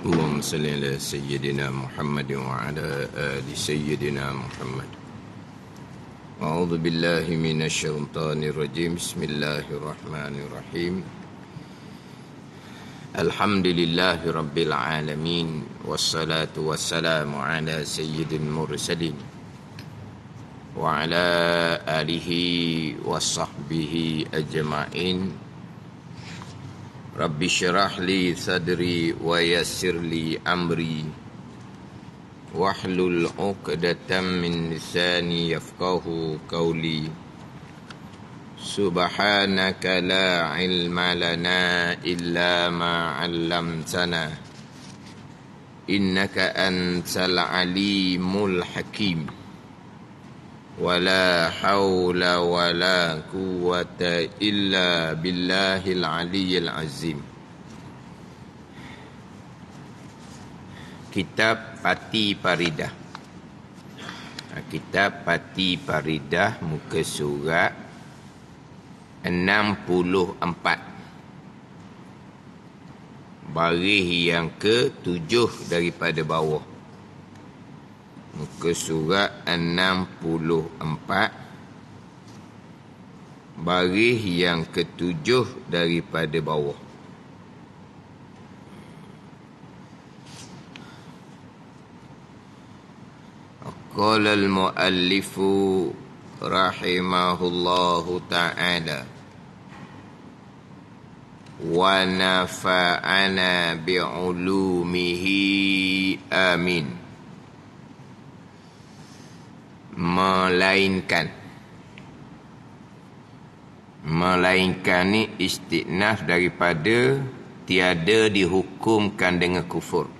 اللهم صل على سيدنا محمد وعلى آل سيدنا محمد. أعوذ بالله من الشيطان الرجيم. بسم الله الرحمن الرحيم. الحمد لله رب العالمين، والصلاة والسلام على سيد المرسلين وعلى آله وصحبه أجمعين. رب اشرح لي صدري ويسر لي أمري واحلل عقدة من لساني يفقه قولي. سبحانك لا علم لنا إلا ما علمتنا إنك أنت العليم الحكيم. ولا حول ولا قوة إلا بالله العلي العظيم. Kitab Pati Paridah. Kitab Pati Paridah, muka surat 64, baris yang ke-7 daripada bawah. Muka surat 64, baris yang ke-7 daripada bawah. Qala al-muallifu rahimahullahu ta'ala wa nafa'ana bi'ulumihi amin. Melainkan ni istinaf daripada tiada dihukumkan dengan kufur.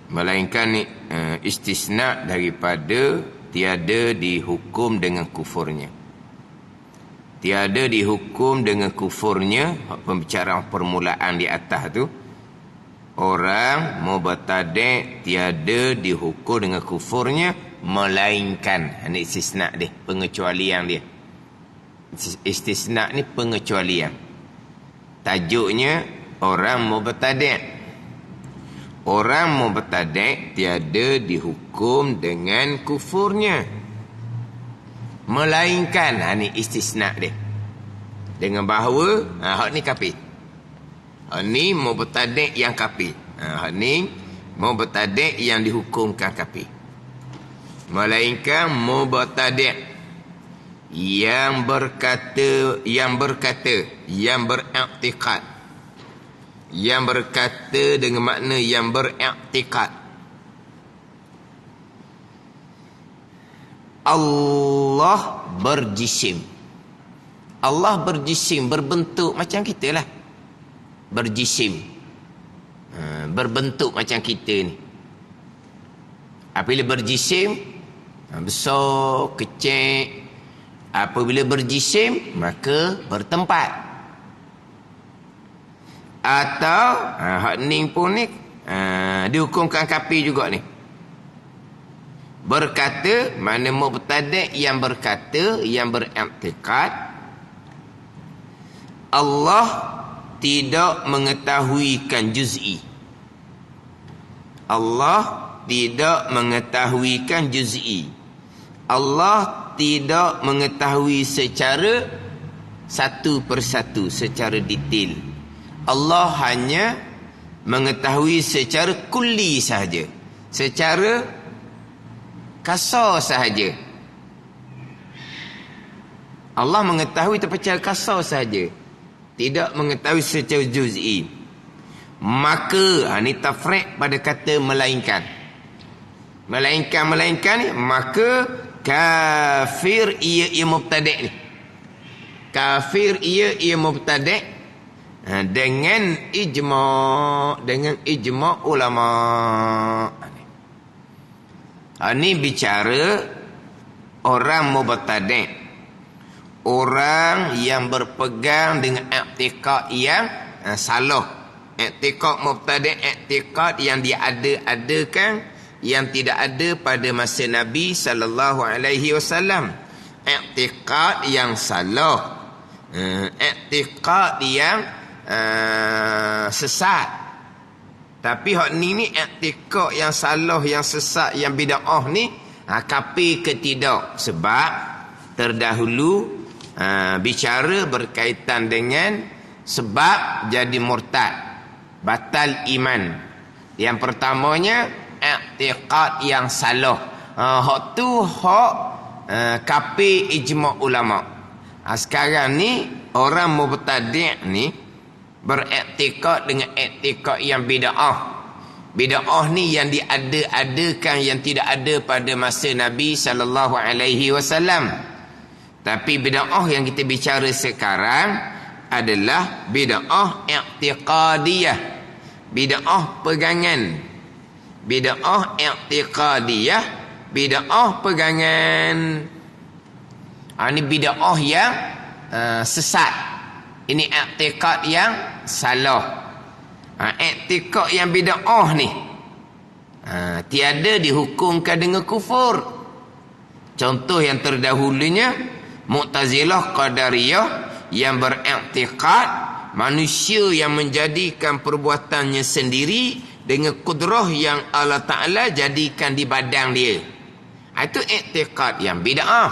Melainkan ni istisna daripada tiada dihukum dengan kufurnya. Tiada dihukum dengan kufurnya, pembicaraan permulaan di atas tu. Orang mubtadi' tiada dihukum dengan kufurnya, melainkan. Ini istisna dia, pengecualian dia. Istisna ni pengecualian. Tajuknya orang mubtadi'. Orang mubtadi' tiada dihukum dengan kufurnya, melainkan. Ini istisna dia. Dengan bahawa hak ni kafir. Hak ni mubtadi' yang kafir. Hak ni mubtadi' yang dihukumkan kafir. Melainkan mubtadi' yang berkata, yang beriktikad. Yang berkata dengan makna yang beriktikad. Allah berjisim. Allah berjisim, berbentuk macam kita lah. Berjisim, berbentuk macam kita ni. Apabila berjisim, besar, kecil. Apabila berjisim, maka bertempat. Atau hak ni pun ni dihukumkan kafir juga ni. Berkata, mana mubtadi' yang berkata, yang beriktikad, Allah tidak mengetahuikan juz'i. Allah tidak mengetahuikan juz'i. Allah tidak mengetahui secara satu persatu, secara detail. Allah hanya mengetahui secara kulli sahaja, secara kasar sahaja. Allah mengetahui secara kasar sahaja, tidak mengetahui secara juz'i. Maka ni tafriq pada kata melainkan. Melainkan ni, maka kafir ia mubtadi' ni. Kafir ia mubtadi' dengan ijma' ulama. Ini bicara orang mubtadi', orang yang berpegang dengan i'tikad yang salah. I'tikad mubtadi', i'tikad yang diada-adakan, yang tidak ada pada masa Nabi sallallahu alaihi wasallam. I'tikad yang salah, i'tikad yang sesat. Tapi hak ni i'tikad yang salah, yang sesat, yang bid'ah ni kafir ke tidak? Sebab terdahulu bicara berkaitan dengan sebab jadi murtad, batal iman. Yang pertamanya i'tikad yang salah. Hak tu hak kafir ijma' ulama. Sekarang ni orang mubtadi' ni beriktikad dengan iktikad yang bid'ah. Bid'ah ni yang diada-adakan, yang tidak ada pada masa Nabi SAW. Tapi bid'ah yang kita bicara sekarang adalah bid'ah i'tiqadiyah, bid'ah pegangan. Bid'ah i'tiqadiyah, bid'ah pegangan. Ini bid'ah yang sesat. Ini i'tikad yang salah. I'tikad yang bid'ah ni tiada dihukumkan dengan kufur. Contoh yang terdahulunya Mu'tazilah Qadariyah yang beriktikad manusia yang menjadikan perbuatannya sendiri dengan kudrah yang Allah Ta'ala jadikan di badan dia. Itu i'tikad yang bid'ah,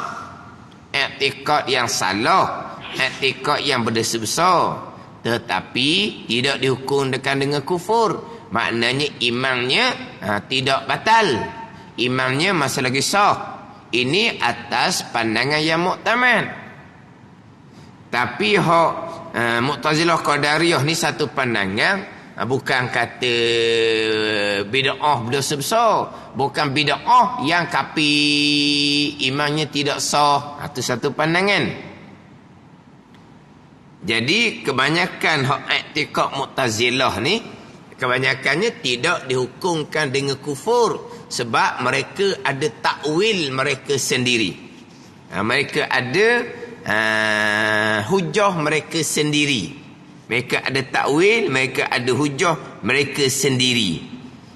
i'tikad yang salah, i'tikad yang berdosa besar. Tetapi tidak dihukumkan dengan kufur. Maknanya imannya tidak batal, imannya masih lagi sah. Ini atas pandangan yang muktamad. Tapi hak Mu'tazilah Qadariyah ni satu pandangan, bukan kata bid'ah berdosa besar, bukan bid'ah yang kafir, imannya tidak sah. Itu satu pandangan. Jadi kebanyakan hak i'tikad Mu'tazilah ni kebanyakannya tidak dihukumkan dengan kufur, sebab mereka ada takwil mereka sendiri. Mereka ada hujah mereka sendiri. Mereka ada takwil, mereka ada hujah mereka sendiri.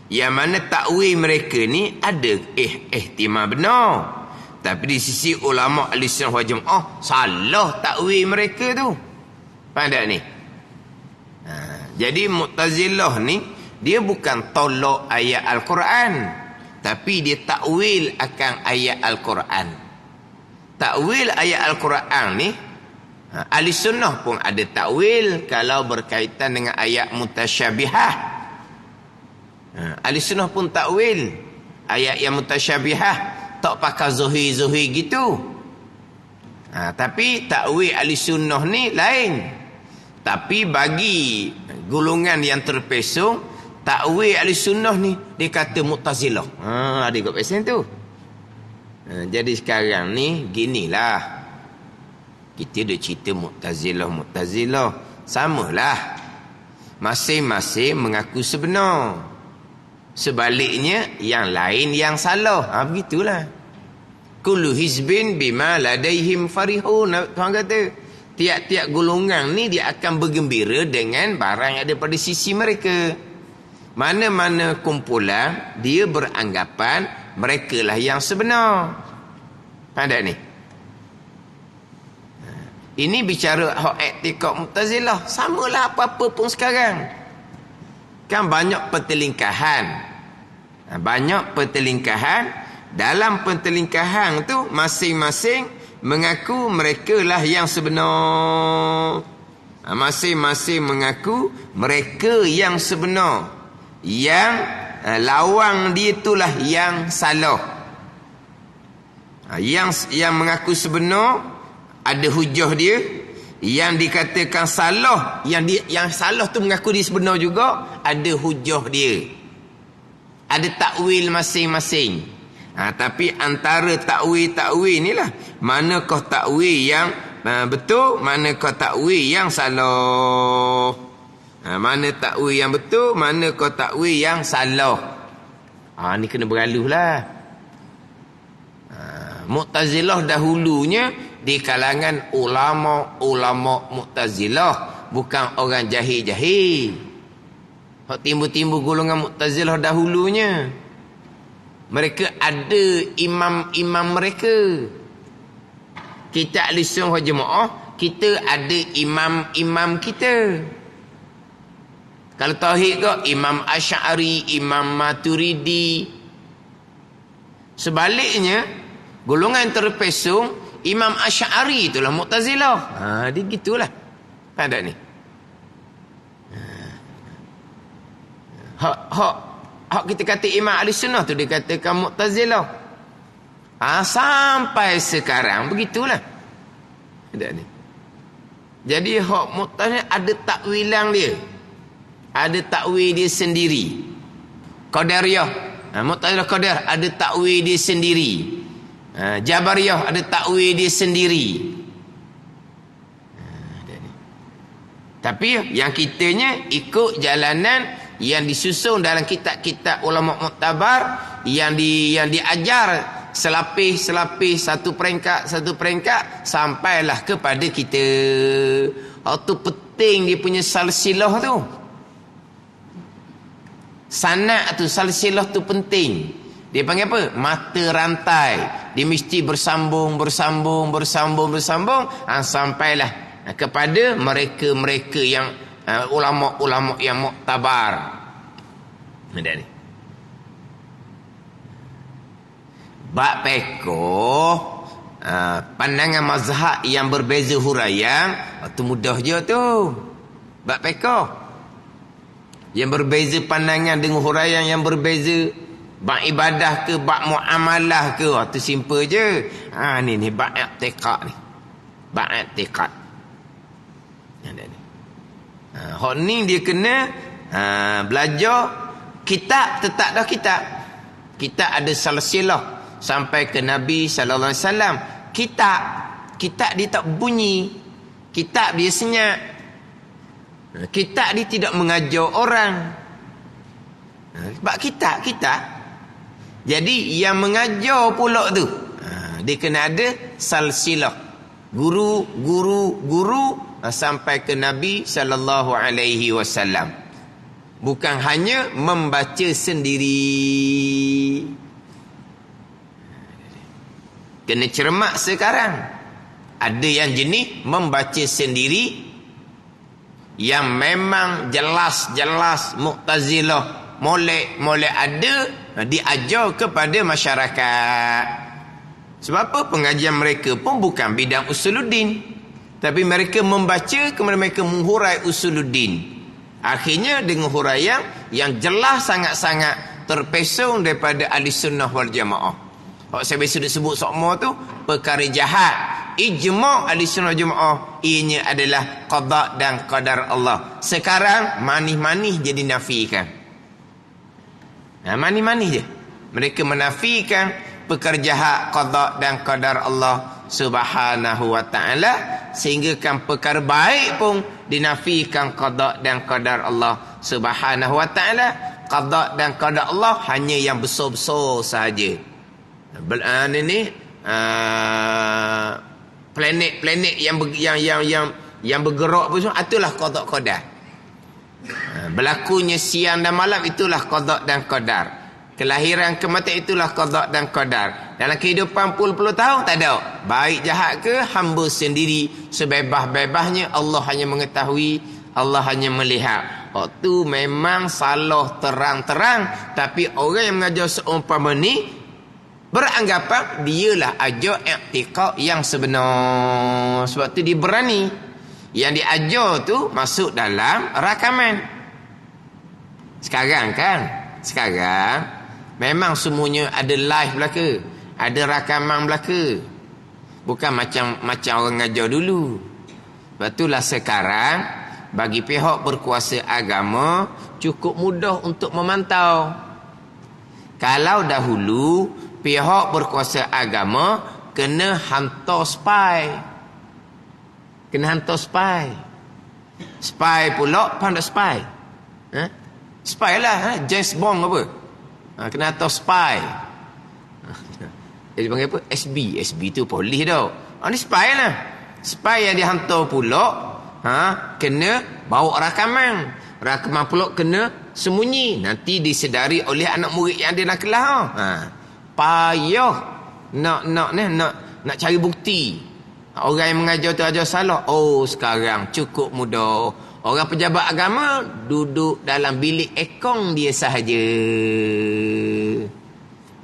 Yang mana takwil mereka ni ada ihtimal benar, tapi di sisi ulama Ahlussunnah wal Jamaah salah takwil mereka tu. Faham tak ni? Jadi Mu'tazilah ni dia bukan tolak ayat Al-Quran, tapi dia takwil akan ayat Al-Quran. Takwil ayat Al-Quran ni Ahlussunnah pun ada takwil kalau berkaitan dengan ayat mutasyabihah. Ahlussunnah pun takwil ayat yang mutasyabihah, tak pakai zuhir-zuhir gitu. Tapi takwil Ahlussunnah ni lain. Tapi bagi golongan yang terpesong, takwil Ahlussunnah ni dia kata Mu'tazilah. Ada kat pesen tu. Jadi sekarang ni ginilah, kita dah cerita Mu'tazilah samalah, masing-masing mengaku sebenar, sebaliknya yang lain yang salah. Begitulah. Kullu hizbin bima ladaihim farihun. Tuhan kata tiap-tiap golongan ni dia akan bergembira dengan barang yang ada pada sisi mereka. Mana-mana kumpulan dia beranggapan mereka lah yang sebenar. Faham tak ni? Ini bicara hak i'tikad Mu'tazilah. Samalah apa-apa pun sekarang. Kan banyak pertelingkahan. Banyak pertelingkahan. Dalam pertelingkahan tu masing-masing mengaku mereka lah yang sebenar. Masing-masing mengaku mereka yang sebenar. Yang lawang dia itulah yang salah. Yang mengaku sebenar ada hujah dia. Yang dikatakan salah, yang salah tu mengaku dia sebenar juga, ada hujah dia. Ada takwil masing-masing. Tapi antara takwil ni lah, manakah takwil yang betul, manakah takwil yang salah. Mana takwil yang betul, manakah takwil yang salah. Ni kena beraluh lah. Mu'tazilah dahulunya di kalangan ulama Mu'tazilah, bukan orang jahil-jahil. Hak timbul-timbul golongan Mu'tazilah dahulunya, mereka ada imam-imam mereka. Kita Ahlussunnah wal Jamaah, kita ada imam-imam kita. Kalau tauhid kok Imam Asy'ari, Imam Maturidi. Sebaliknya, golongan terpesong Imam Asy'ari itulah Mu'tazilah. Dia gitulah. Ada ni. Hak kita kata Imam Ahli Sunnah tu dikatakan Mu'tazilah. Sampai sekarang begitulah. Ada ni. Jadi hak Mu'tazilah ada takwilan dia. Ada takwil dia sendiri. Qadariyah, Mu'tazilah Qadar ada takwil dia sendiri. Jabariyah ada takwil dia sendiri. Tapi yang kitanya ikut jalanan yang disusun dalam kitab-kitab ulama muktabar yang diajar selapis satu peringkat sampailah kepada kita. Tu penting dia punya silsilah tu. Sanad tu, silsilah tu penting. Dia panggil apa? Mata rantai. Dia mesti bersambung sampailah kepada mereka-mereka yang ulama-ulama yang muktabar. Ada ni. Bab pekoh, pandangan mazhab yang berbeza huraian, tu mudah je tu. Bab pekoh yang berbeza pandangan dengan huraian yang berbeza, bab ibadah ke bab muamalah ke, tu simple je. Ni bab i'tiqad ni. Bab i'tiqad. Ada ni. Hak ni dia kena belajar kitab, tetap dah kitab. Kitab ada silsilah sampai ke Nabi sallallahu alaihi wasallam. Kitab dia tak bunyi. Kitab dia senyap. Kitab dia tidak mengajar orang. Sebab kitab. Jadi yang mengajar pula tu, dia kena ada silsilah. Guru sampai ke Nabi sallallahu alaihi wasallam. Bukan hanya membaca sendiri. Kena cermat sekarang. Ada yang jenis membaca sendiri yang memang jelas Mu'tazilah molek ada diajar kepada masyarakat. Sebab apa? Pengajian mereka pun bukan bidang usuluddin, tapi mereka membaca kemudian mereka menghurai usuluddin. Akhirnya dengan huraian yang jelas sangat-sangat terpesong daripada ahli sunnah wal jamaah. Kalau saya biasa sebut sokmo tu perkara jahat, ijma' ahli sunnah jamaah ianya adalah qada dan qadar Allah. Sekarang manis-manis jadi nafikan. Manis-manis je. Mereka menafikan perkara jahat, qada dan qadar Allah Subhanahu wa ta'ala, sehingga kan perkara baik pun dinafikan qada dan qadar Allah Subhanahu wa ta'ala. Qada dan qadar Allah hanya yang besar-besar sahaja. Planet-planet yang bergerak pun itulah qada qadar. Berlakunya siang dan malam itulah qada dan qadar. Kelahiran kematian itulah qada dan qadar. Dalam kehidupan puluh-puluh tahun tak ada. Baik jahat ke hamba sendiri sebebas-bebasnya, Allah hanya mengetahui, Allah hanya melihat. Waktu memang salah terang-terang, tapi orang yang mengajar seumpama ni beranggapan dialah ajar i'tiqad yang sebenar. Sebab tu dia berani. Yang diajar tu masuk dalam rakaman. Sekarang memang semuanya ada live belaka, ada rakaman belaka. Bukan macam orang ngajar dulu. Sebab itulah sekarang bagi pihak berkuasa agama cukup mudah untuk memantau. Kalau dahulu pihak berkuasa agama kena hantar spy. Spy pula pandai spy. Spy lah, James Bond apa. Kena hantar spy. Dia panggil apa? SB tu polis tau. Ni spy lah. Spy yang dihantar pula kena bawa rakaman. Rakaman pula kena sembunyi. Nanti disedari oleh anak murid yang ada dalam kelas. Payah nak cari bukti. Orang yang mengajar tu ajar salah. Sekarang cukup mudah. Orang pejabat agama duduk dalam bilik ekong dia sahaja.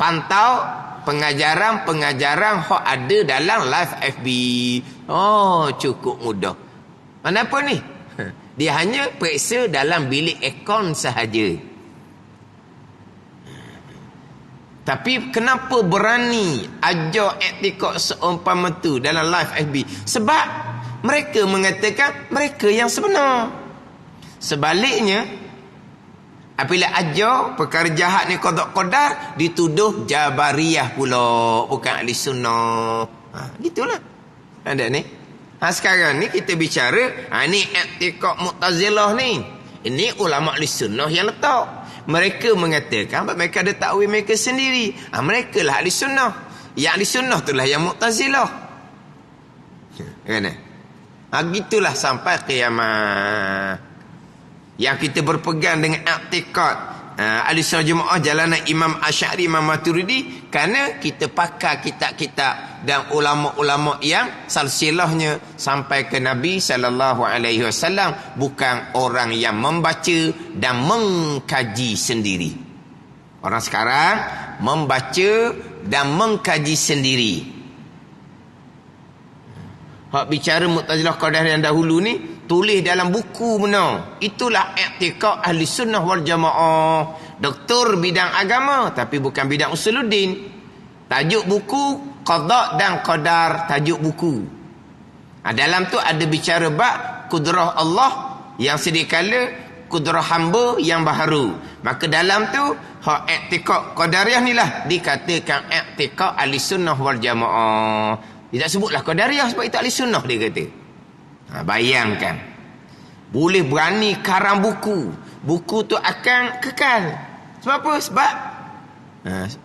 Pantau pengajaran hak ada dalam live FB. Oh, cukup mudah. Kenapa ni? Dia hanya periksa dalam bilik ekon sahaja. Tapi kenapa berani ajar iktikad seumpama tu dalam live FB? Sebab mereka mengatakan mereka yang sebenar. Sebaliknya, apabila ajar perkara jahat ni qada qadar, dituduh Jabariyah pula, bukan ahli sunnah. Gitulah. Ada ni. Sekarang ni kita bicara, ni i'tiqad Mu'tazilah ni. Ini ulama ahli sunnah yang letak. Mereka mengatakan mereka ada takwil mereka sendiri. Mereka lah ahli sunnah. Yang ahli sunnah itulah yang Mu'tazilah. Kan? Gitulah sampai kiamat. Yang kita berpegang dengan i'tiqad ahli sunnah jemaah jalanan Imam Asy'ari, Imam Maturidi, kerana kita pakai kitab-kitab dan ulama-ulama yang silsilahnya sampai ke Nabi SAW, bukan orang yang membaca dan mengkaji sendiri. Orang sekarang membaca dan mengkaji sendiri. Hak bicara Mu'tazilah Qadariyah yang dahulu ni tulis dalam buku benar. Itulah i'tiqad ahli sunnah wal jamaah. Doktor bidang agama tapi bukan bidang usuluddin. Tajuk buku Qada dan Qadar, tajuk buku. Dalam tu ada bicara bab kudrah Allah yang sedikala, kudrah hamba yang baharu. Maka dalam tu hak i'tiqad Qadariyah ni lah dikatakan i'tiqad ahli sunnah wal jamaah. Dia tak sebutlah Qadariyah sebab itu ahli sunnah dia kata. Bayangkan. Boleh berani karang buku. Buku tu akan kekal. Sebab apa? Sebab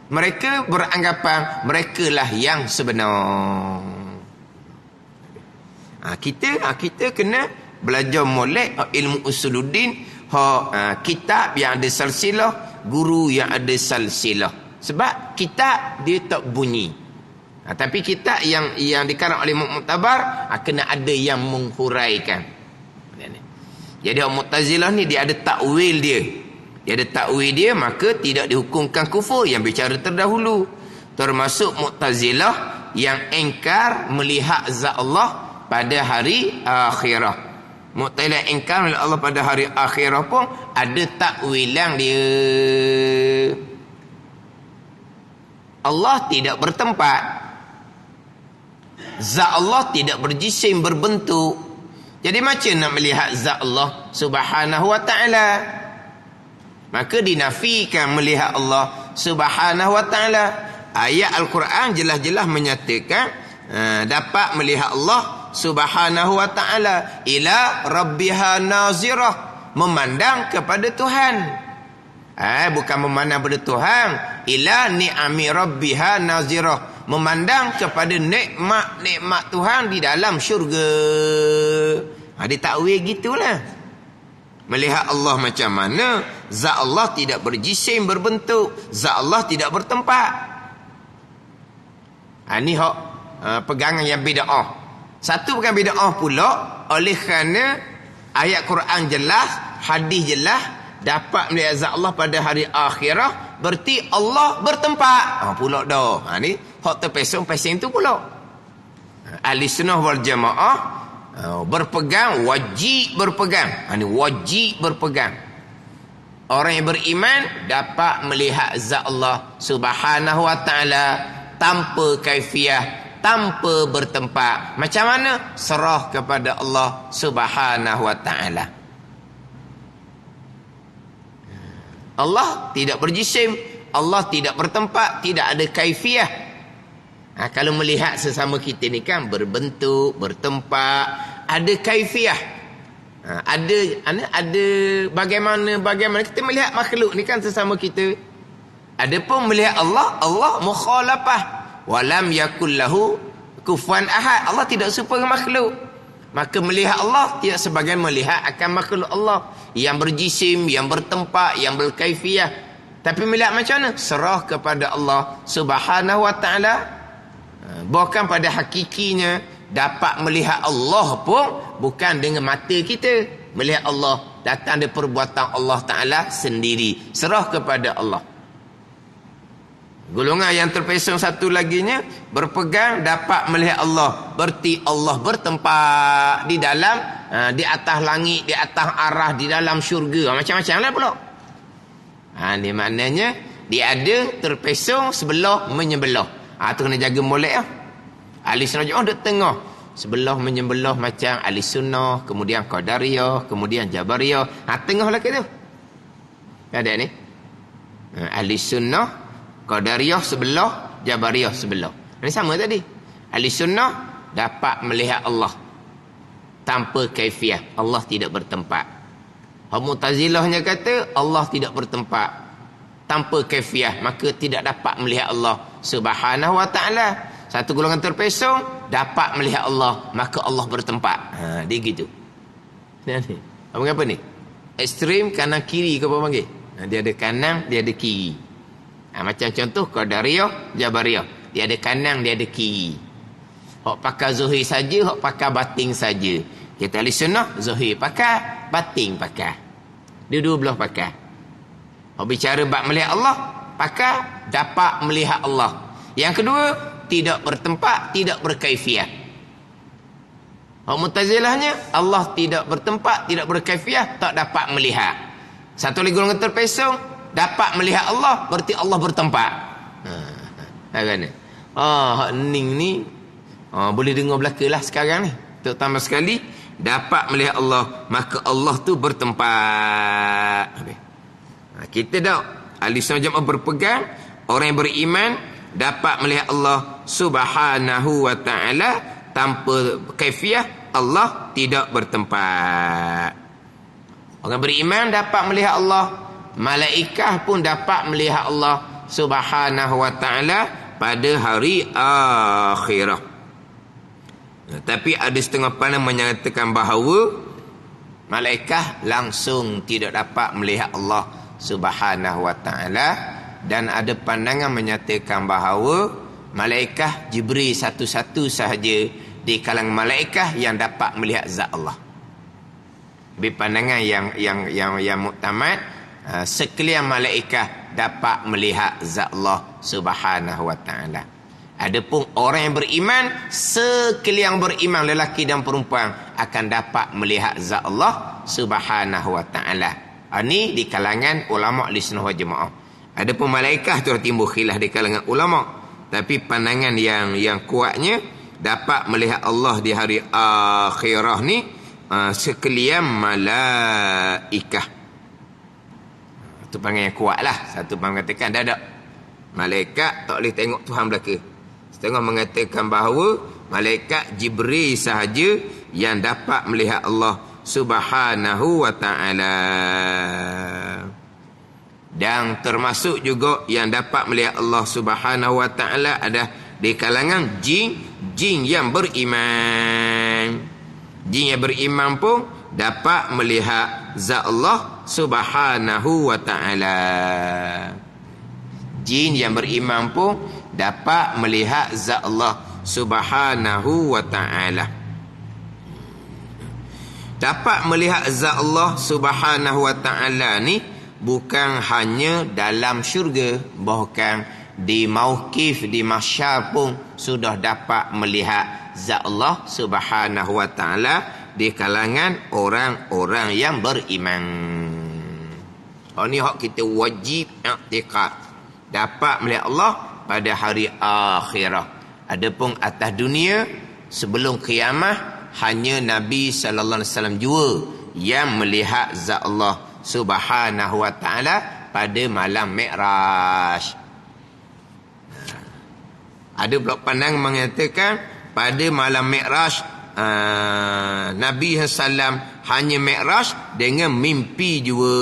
mereka beranggapan mereka lah yang sebenar. Kita kena belajar molek ilmu usuluddin, kitab yang ada silsilah, guru yang ada silsilah. Sebab kitab dia tak bunyi. Tapi kitab yang dikarang oleh Mu'tabar kena ada yang menghuraikan. Jadi Mu'tazilah ni dia ada takwil dia. Dia ada takwil dia, maka tidak dihukumkan kufur yang bicara terdahulu. Termasuk Mu'tazilah yang engkar melihat zat Allah pada hari akhirah. Mu'tazilah engkar melihat Allah pada hari akhirah pun ada takwilan dia. Allah tidak bertempat. Zat Allah tidak berjisim, berbentuk. Jadi macam nak melihat zat Allah Subhanahu wa ta'ala? Maka dinafikan melihat Allah Subhanahu wa ta'ala. Ayat Al-Quran jelas-jelas menyatakan dapat melihat Allah Subhanahu wa ta'ala ila rabbiha nazirah, memandang kepada Tuhan. Bukan memandang kepada Tuhan, ila ni'ami rabbiha nazirah, memandang kepada nikmat-nikmat Tuhan di dalam syurga. Dia takwil gitulah. Melihat Allah macam mana? Zat Allah tidak berjisim, berbentuk. Zat Allah tidak bertempat. Ini hak pegangan yang bid'ah. Satu bukan bid'ah pula, oleh kerana ayat Quran jelas, hadis jelas, dapat melihat zat Allah pada hari akhirah, berarti Allah bertempat. Pula dah. Ni hak terpesong-pesong tu pula. Ahli sunnah wal jamaah berpegang, wajib berpegang. Ini wajib berpegang. Orang yang beriman dapat melihat zat Allah Subhanahu wa ta'ala tanpa kaifiah, tanpa bertempat. Macam mana? Serah kepada Allah Subhanahu wa ta'ala. Allah tidak berjisim, Allah tidak bertempat, tidak ada kaifiah. Kalau melihat sesama kita ni kan berbentuk, bertempat, ada kaifiah. Ada bagaimana kita melihat makhluk ni kan sesama kita. Adapun melihat Allah, Allah mukhalafah. Walam yakul lahu kufuwan ahad. Allah tidak serupa dengan makhluk. Maka melihat Allah tidak sebagai melihat akan makhluk Allah yang berjisim, yang bertempat, yang berkaifiah. Tapi melihat macam mana? Serah kepada Allah Subhanahu wa ta'ala. Bahkan pada hakikinya dapat melihat Allah pun bukan dengan mata kita. melihat Allah datang dari perbuatan Allah Ta'ala sendiri. Serah kepada Allah. Golongan yang terpesong satu laginya, berpegang dapat melihat Allah. Berarti Allah bertempat di dalam, di atas langit, di atas arah, di dalam syurga. Macam-macam lah pula. Ini maknanya, dia ada terpesong sebelah menyebelah. Tu kena jaga molek lah. Ahli sunnah jemaah duduk tengah. Sebelah menyebelah macam ahli sunnah, kemudian qadariyah, kemudian jabariyah. Tengah lah tu. Ada ni. Ahli sunnah, qadariyah sebelah, jabariyah sebelah. Ini sama tadi. Ahli sunnah dapat melihat Allah tanpa kaifiah. Allah tidak bertempat. Mu'tazilahnya kata Allah tidak bertempat tanpa kaifiah, maka tidak dapat melihat Allah Subhanahu wa ta'ala. Satu golongan terpesong dapat melihat Allah, maka Allah bertempat. Dia gitu. Apa ni? Ekstrim kanan kiri ke apa panggil? Dia ada kanan, dia ada kiri. Macam contoh qadariyah, jabariyah. Dia ada kanan, dia ada kiri. Hak pakai zuhir saja, hak pakai batin saja. Kita ahli sunnah, zuhir pakai, batin pakai. Dua-dua belah pakai. Hak bicara bab melihat Allah, pakai dapat melihat Allah. Yang kedua, tidak bertempat, tidak berkaifiah. Hak Mu'tazilahnya, Allah tidak bertempat, tidak berkaifiah, tak dapat melihat. Satu lagi golongan terpesong, dapat melihat Allah, berarti Allah bertempat. Hak ning ni boleh dengar belakalah sekarang ni. Terutama sekali dapat melihat Allah, maka Allah tu bertempat. Kita dah ahli sunnah jamaah berpegang, orang yang beriman dapat melihat Allah Subhanahu wa ta'ala tanpa kaifiah. Allah tidak bertempat. Orang beriman dapat melihat Allah. Malaikah pun dapat melihat Allah Subhanahu wa ta'ala pada hari akhirah. Tapi ada setengah pandang menyatakan bahawa malaikah langsung tidak dapat melihat Allah Subhanahu wa ta'ala, dan ada pandangan menyatakan bahawa malaikah Jibril satu-satu sahaja di kalangan malaikah yang dapat melihat zat Allah. Lebih pandangan yang muktamad, sekalian malaikah dapat melihat zat Allah Subhanahu wa ta'ala. Adapun orang yang beriman, sekalian beriman lelaki dan perempuan akan dapat melihat zat Allah Subhanahu wa ta'ala. Ini di kalangan ulama ahli sunnah wal jamaah. Adapun malaikah tu timbul khilaf di kalangan ulama. Tapi pandangan yang kuatnya, dapat melihat Allah di hari akhirah ni sekalian malaikah. Itu pandangan yang kuat lah. Satu pandangan mengatakan dah malaikat tak boleh tengok Tuhan belaka. Setengah mengatakan bahawa malaikat Jibril sahaja yang dapat melihat Allah Subhanahu wa ta'ala. Dan termasuk juga yang dapat melihat Allah Subhanahu wa ta'ala ada di kalangan jin yang beriman. Jin yang beriman pun dapat melihat zat Allah Subhanahu wa ta'ala. Jin yang beriman pun dapat melihat zat Allah Subhanahu wa ta'ala. Dapat melihat zat Allah Subhanahu wa ta'ala ni bukan hanya dalam syurga, bahkan di mauqif, di mahsyar pun sudah dapat melihat zat Allah Subhanahu wa ta'ala di kalangan orang-orang yang beriman. Ini hak kita wajib i'tiqad, dapat melihat Allah pada hari akhirah. Adapun atas dunia sebelum kiamat, hanya Nabi sallallahu alaihi wasallam jua yang melihat zat Allah Subhanahu wa ta'ala pada malam Mi'raj. Ada pula pandang mengatakan pada malam Mi'raj Nabi sallam hanya Mi'raj dengan mimpi jua,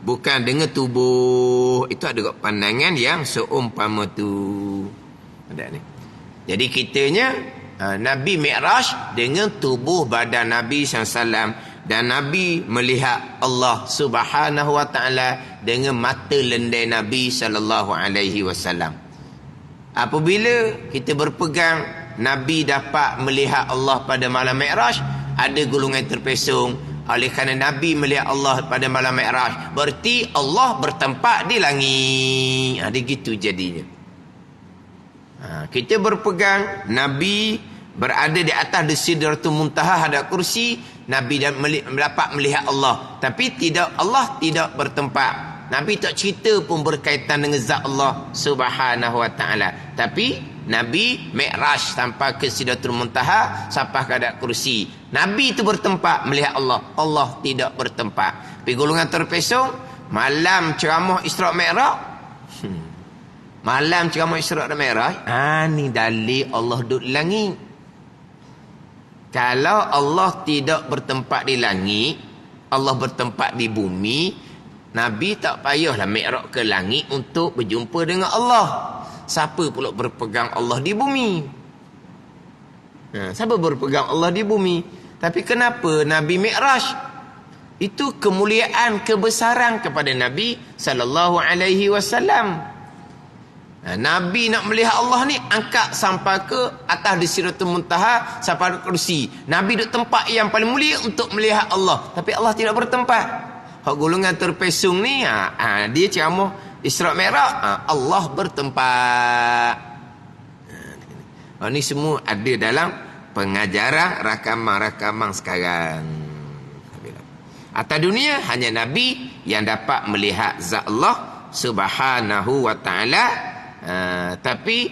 bukan dengan tubuh. Itu ada pandangan yang seumpama tu. Ada ni. Jadi kitanya Nabi Mi'raj dengan tubuh badan Nabi SAW, dan Nabi melihat Allah Subhanahu wa ta'ala dengan mata lendai Nabi sallallahu alaihi wasallam. Apabila kita berpegang Nabi dapat melihat Allah pada malam Mi'raj, ada golongan terpesong. Oleh kerana Nabi melihat Allah pada malam Mi'raj, berarti Allah bertempat di langit. Dia gitu jadinya. Kita berpegang Nabi berada di atas di Sidratul Muntaha, hadap kursi. Nabi dapat melihat Allah, tapi Allah tidak bertempat. Nabi tak cerita pun berkaitan dengan zat Allah Subhanahu wa taala. Tapi Nabi Mi'raj sampai ke Sidratul Muntaha, sampai ke hadap kursi. Nabi itu bertempat melihat Allah. Allah tidak bertempat. Tapi golongan terpesong malam ceramah Isra' Mi'raj. Malam ceramah Isra' dan Mi'raj. Ni dalil Allah duduk di langit. Kalau Allah tidak bertempat di langit, Allah bertempat di bumi, Nabi tak payahlah Mi'raj ke langit untuk berjumpa dengan Allah. Siapa pula berpegang Allah di bumi? Siapa berpegang Allah di bumi? Tapi kenapa Nabi Mi'raj? Itu kemuliaan, kebesaran kepada Nabi sallallahu alaihi wasallam. Nabi nak melihat Allah ni, angkat sampai ke atas di Sidratul Muntaha, sampai ke kursi. Nabi duduk tempat yang paling mulia untuk melihat Allah, tapi Allah tidak bertempat. Hak golongan terpesong ni, dia ceramah Isra' Mi'raj, Allah bertempat. Ini semua ada dalam pengajaran rakaman-rakaman sekarang. Atas dunia hanya Nabi yang dapat melihat zat Allah Subhanahu wa ta'ala. Tapi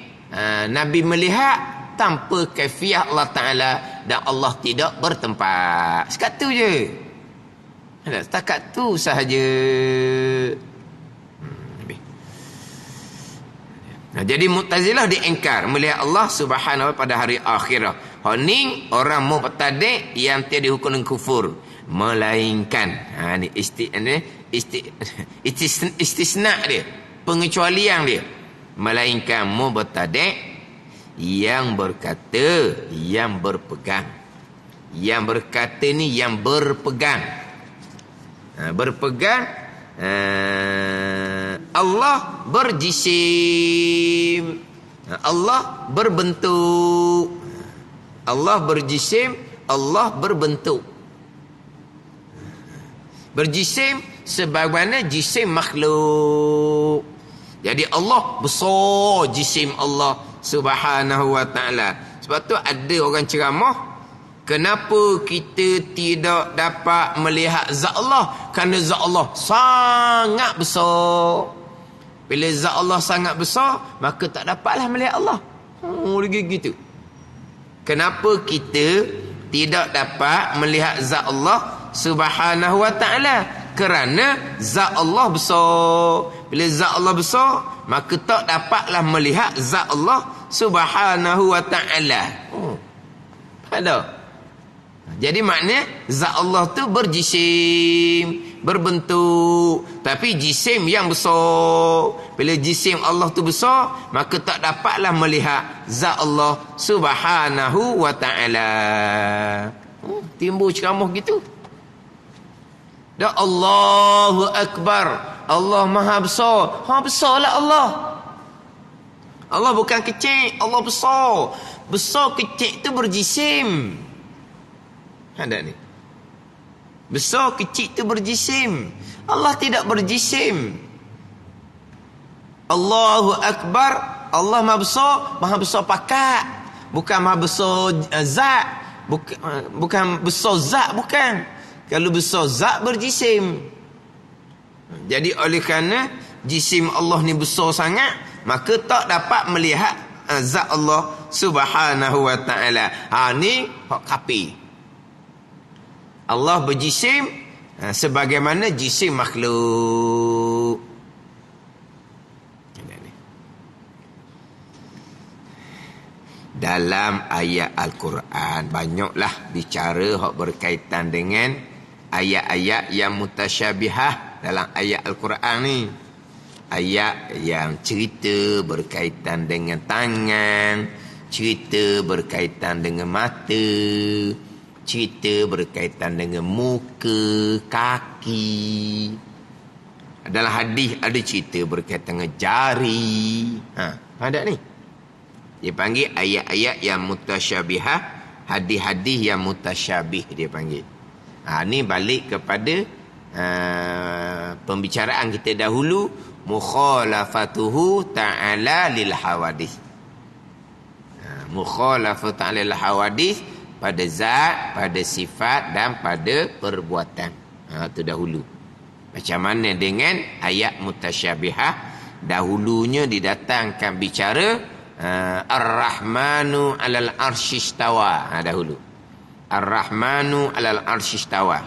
Nabi melihat tanpa kaifiah Allah Ta'ala, dan Allah tidak bertempat. Setakat tu je. Setakat tu sahaja. Jadi Mu'tazilah diingkar melihat Allah Subhanahu wa pada hari akhirat. Honing orang Mu'tadi yang tiada hukum dengan kufur, melainkan ni istisna dia, pengecualian dia. Melainkan Mu'tadi yang berkata, yang berpegang. Yang berkata ni yang berpegang. Berpegang Allah berjisim, Allah berbentuk. Allah berjisim, Allah berbentuk. Berjisim sebagaimana jisim makhluk. Jadi Allah besar jisim Allah Subhanahu wa ta'ala. Sebab tu ada orang ceramah, kenapa kita tidak dapat melihat zat Allah? Kerana zat Allah sangat besar. Bila zat Allah sangat besar, maka tak dapatlah melihat Allah. Gitu. Kenapa kita tidak dapat melihat zat Allah Subhanahu wa ta'ala? Kerana zat Allah besar. Bila zat Allah besar, maka tak dapatlah melihat zat Allah Subhanahu wa ta'ala. Ada. Jadi maknanya zat Allah tu berjisim, berbentuk, tapi jisim yang besar. Bila jisim Allah tu besar, maka tak dapatlah melihat zat Allah Subhanahu wa ta'ala. Timbul ceramah gitu. Dah Allahu Akbar, Allah Maha Besar. Besarlah Allah. Allah bukan kecil, Allah besar. Besar kecil tu berjisim. Ada ni. Besar kecil tu berjisim. Allah tidak berjisim. Allahu Akbar, Allah Maha besar pakat. Bukan Maha besar zat. Bukan besar zat, bukan. Kalau besar zat berjisim. Jadi oleh kerana jisim Allah ni besar sangat, maka tak dapat melihat zat Allah Subhanahu wa ta'ala. Ni hak kafir. Allah berjisim sebagaimana jisim makhluk. Dalam ayat Al-Quran banyaklah bicara hak berkaitan dengan ayat-ayat yang mutasyabihah dalam ayat Al-Quran ni. Ayat yang cerita berkaitan dengan tangan, cerita berkaitan dengan mata, cerita berkaitan dengan muka, kaki. Dalam hadis ada cerita berkaitan dengan jari. Ada ni. Dia panggil ayat-ayat yang mutasyabihah hadis-hadis yang mutasyabih dia panggil. Ni balik kepada pembicaraan kita dahulu, mukhalafatuhu ta'ala lil hawadis. Mukhalafatu ta'ala lil hawadis pada zat, pada sifat dan pada perbuatan. Itu dahulu. Macam mana dengan ayat mutasyabihah? Dahulunya didatangkan bicara Ar-Rahmanu 'alal 'arsy istawa. Dahulu. Ar-Rahmanu 'alal 'arsy istawa.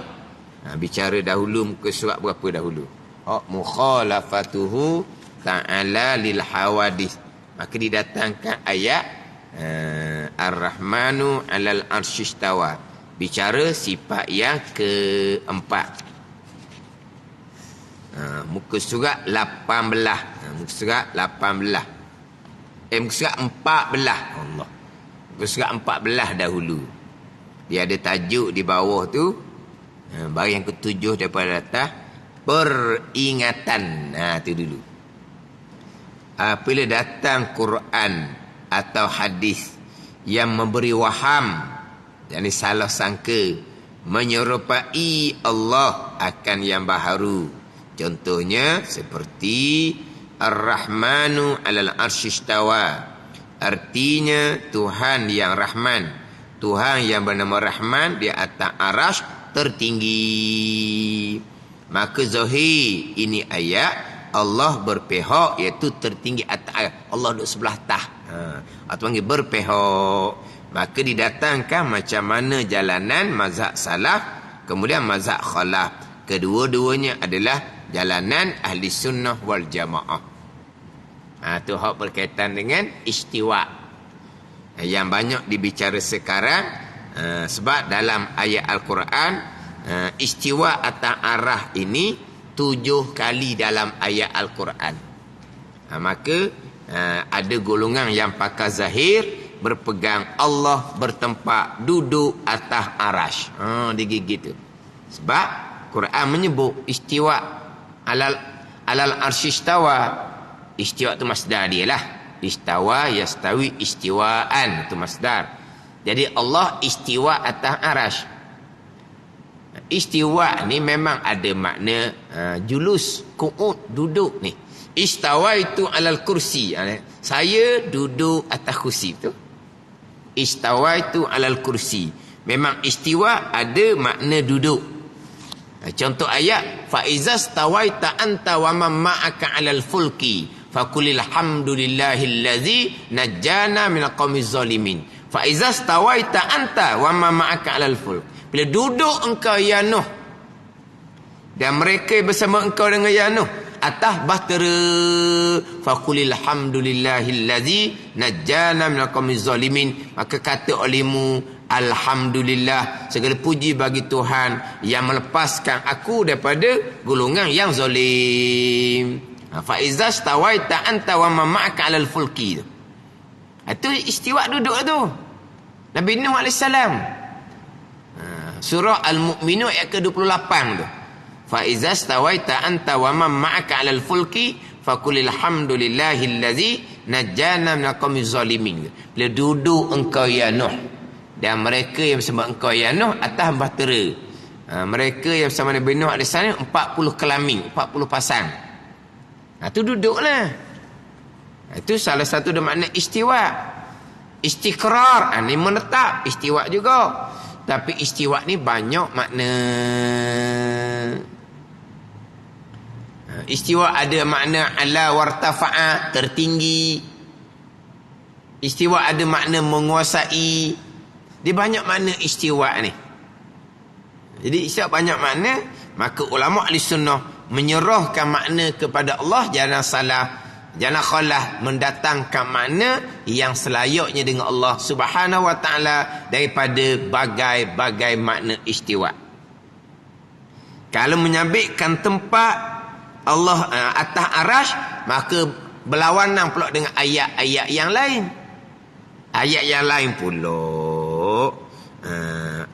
Bicara dahulu muka surat berapa dahulu? Mukhalafatuhu ta'ala lil hawadis. Maka didatangkan ayat Ar-Rahmanu 'alal 'arsy istawa. Bicara sifat yang keempat. Muka surat 18. Muka surat 18. Muka surat 14. Allah. Muka surat 14 dahulu. Dia ada tajuk di bawah tu. Baris yang ketujuh daripada atas. Peringatan. Tu dulu. Apabila datang Quran atau hadis yang memberi waham, yakni salah sangka, menyerupai Allah akan yang baharu. Contohnya seperti Ar-Rahmanu 'alal 'arsy istawa. Artinya Tuhan yang Rahman, Tuhan yang bernama Rahman di atas arasy tertinggi. Maka zahir ini ayat Allah berpihak, iaitu tertinggi atas arasy. Allah duduk sebelah tah. Atau panggil berpihak. Maka didatangkan macam mana jalanan mazhab salaf, kemudian mazhab khalaf. Kedua-duanya adalah jalanan ahli sunnah wal jamaah. Itu hak berkaitan dengan istiwa. Yang banyak dibicara sekarang, sebab dalam ayat Al-Quran, istiwa atas arah ini 7 kali dalam ayat Al-Quran. Maka ada golongan yang pakai zahir, berpegang Allah bertempat duduk atas arasy. Digigit tu. Sebab Quran menyebut istiwa alal arsy istawa. Istiwa tu masdar dia lah. Istawa yastawi istiwaan, itu masdar. Jadi Allah istiwa atas arasy. Istiwa ni memang ada makna julus, qu'ud, duduk ni. Istawa itu alal kursi. Saya duduk atas kursi tu. Istawa itu alal kursi. Memang istiwa ada makna duduk. Contoh ayat, fa iza stawaita anta wa man ma'aka 'alal fulki faqulil hamdulillahillazi najjana minal qaumiz zalimin. Fa iza stawaita anta wa man ma'aka 'alal fulk. Bila duduk engkau ya Nuh dan mereka bersama engkau dengan ya Nuh atas bahtera, faqulil hamdulillahillazi najjana minal qaumiz zalimin. Maka kata olehmu, alhamdulillah, segala puji bagi Tuhan yang melepaskan aku daripada golongan yang zalim. Fa iza stawaita anta wa man ma'aka 'alal fulki. Itu istiwa duduk tu. Nabi Nuh AS. Surah Al-Mu'minun ayat ke-28 tu. Fa iza stawaita anta wa man ma'aka 'alal fulki faqulil hamdulillahillazi najjana minal qaumiz zalimin. Bila duduk engkau ya Nuh dan mereka yang bersama engkau ya Nuh atas bahtera. Mereka yang bersama Nabi Nuh AS 40 kelamin, 40 pasang. Itu duduklah. Itu salah satu dari makna istiwa. Istiqrar, ni menetap. Istiwa juga. Tapi istiwa ni banyak makna. Istiwa ada makna ala wartafa'a, tertinggi. Istiwa ada makna menguasai. Dia banyak makna istiwa ni. Jadi istiwa banyak makna. Maka ulama ahli sunnah menyerahkan makna kepada Allah, jangan salah, jangan khalah, mendatangkan makna yang selayaknya dengan Allah Subhanahu wa taala daripada bagai-bagai makna istiwa. Kalau menyabitkan tempat Allah atas arasy, maka berlawanan pula dengan ayat-ayat yang lain. Ayat yang lain pula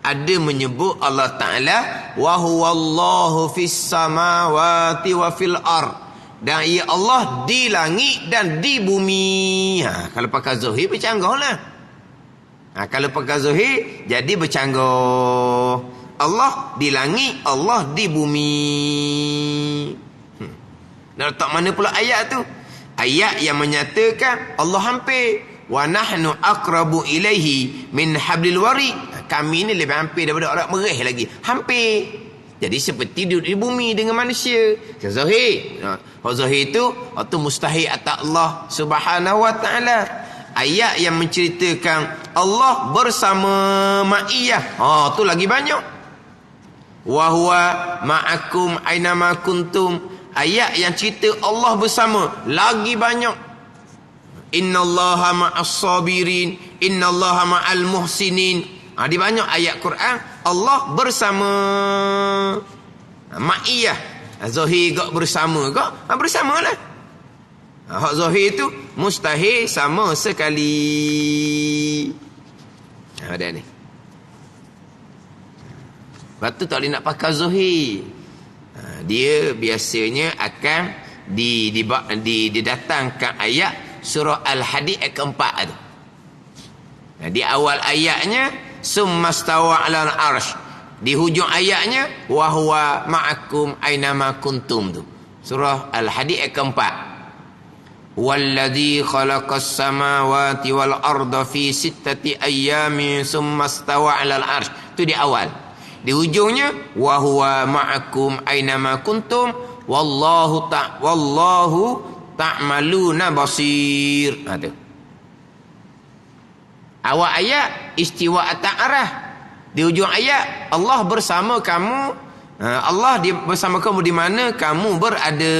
ada menyebut Allah Ta'ala wa huwallahu fis samawati wa fil ard, dan ia Allah di langit dan di bumi. Kalau pakai zahir bercanggah lah. Kalau pakai zahir, jadi bercanggah. Allah di langit, Allah di bumi. Nak letak mana pula ayat tu? Ayat yang menyatakan Allah hampir. Wa nahnu aqrabu ilaihi min hablil warid. Kami ni lebih hampir daripada orang merih lagi. Hampir. Jadi seperti duduk di bumi dengan manusia. Zahir. Zahir itu mustahil atas Allah Subhanahu wa taala. Ayat yang menceritakan Allah bersama ma'iyah. Tu lagi banyak. Wa huwa ma'akum ainama kuntum. Ayat yang cerita Allah bersama lagi banyak. Innallaha ma'as sabirin, innallaha ma'al muhsinin. Di banyak ayat Quran Allah bersama ma'iyah. Zahir gak bersama gak? Bersamalah. Hak zahir itu mustahil sama sekali. Ada ni. Lepas tu tak boleh nak pakai zahir. Dia biasanya akan didatangkan ayat surah Al-Hadid ayat keempat tu. Di awal ayatnya summastawa 'alal arsy. Di hujung ayatnya wa huwa ma'akum ainama kuntum tu. Surah Al-Hadid ayat keempat. Walladzi khalaqas samawati wal arda fi sittati ayyamin summastawa 'alal arsy. Tu di awal. Di hujungnya wa huwa ma'akum ainama kuntum wallahu ta'maluna basir. Tu. Awal ayat istiwa at-ta'arah. Di hujung ayat Allah bersama kamu. Allah bersama kamu di mana kamu berada.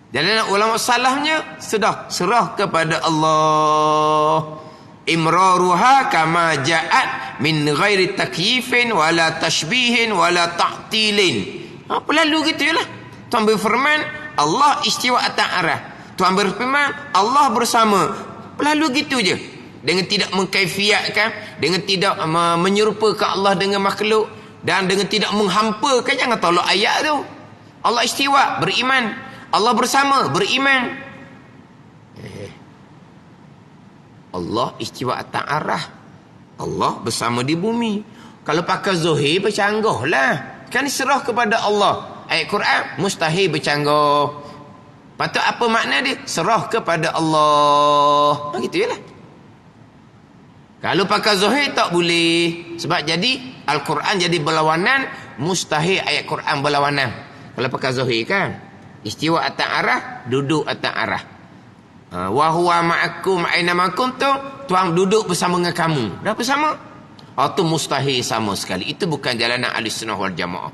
Dan ulama salafnya sudah serah kepada Allah. Imraruha kama ja'at min ghairi takyifin wala tashbihin wala ta'tilin. Apa lalu gitu lah. Tuhan berfirman Allah istiwa at-ta'arah. Tuhan berfirman Allah bersama. Lalu gitu je. Dengan tidak mengkaifiatkan, dengan tidak menyerupakan Allah dengan makhluk, dan dengan tidak menghampakan. Jangan tolak ayat tu. Allah istiwa, beriman. Allah bersama, beriman. Allah istiwa at-ta'arah. Allah bersama di bumi. Kalau pakai zahir bercanggah lah. Kan serah kepada Allah. Ayat Quran mustahil bercanggah. Patut apa makna dia? Serah kepada Allah. Gitu je lah. Kalau pakai zahir tak boleh. Sebab jadi Al-Quran jadi berlawanan. Mustahil ayat Quran berlawanan. Kalau pakai zahir kan. Istiwa at-ta'arah, duduk at-ta'arah. Wa huwa ma'akum ainama kuntum. Tuhan duduk bersama dengan kamu. Dah bersama? Itu mustahil sama sekali. Itu bukan jalanan Ahlussunnah wal Jamaah.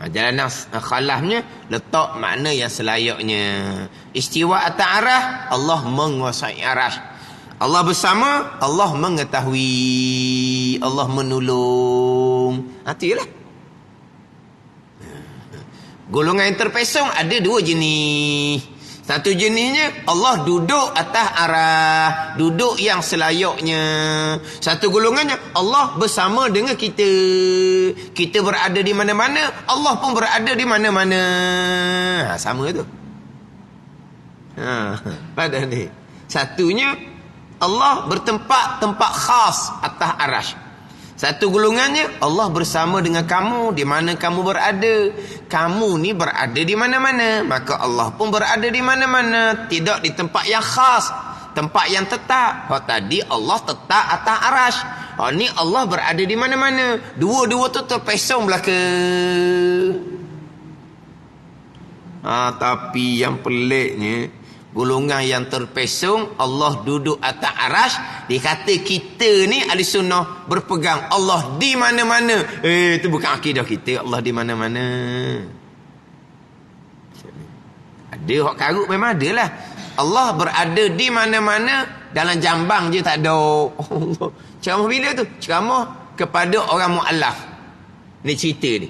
Jalanan khalafnya letak makna yang selayaknya. Istiwa at-ta'arah, Allah menguasai arasy. Allah bersama, Allah mengetahui, Allah menolong. Itulah. Golongan yang terpesong ada dua jenis. Satu jenisnya Allah duduk atas arah, duduk yang selayaknya. Satu golongannya Allah bersama dengan kita. Kita berada di mana-mana, Allah pun berada di mana-mana. Sama tu. Pada ni. Satunya Allah bertempat khas atas arasy. Satu golongannya Allah bersama dengan kamu di mana kamu berada. Kamu ni berada di mana-mana, maka Allah pun berada di mana-mana, tidak di tempat yang khas, tempat yang tetap. Tadi Allah tetap atas arasy. Ni Allah berada di mana-mana. Dua-dua tu terpesong belaka. Tapi yang peliknya, golongan yang terpesong Allah duduk atas arasy, dikata kita ni ahli sunnah berpegang Allah di mana-mana. Itu bukan akidah kita, Allah di mana-mana. Ada hak karut memang adalah. Allah berada di mana-mana, dalam jambang je tak ada. Ceramah bila tu? Ceramah kepada orang mu'allaf. Ni cerita ni.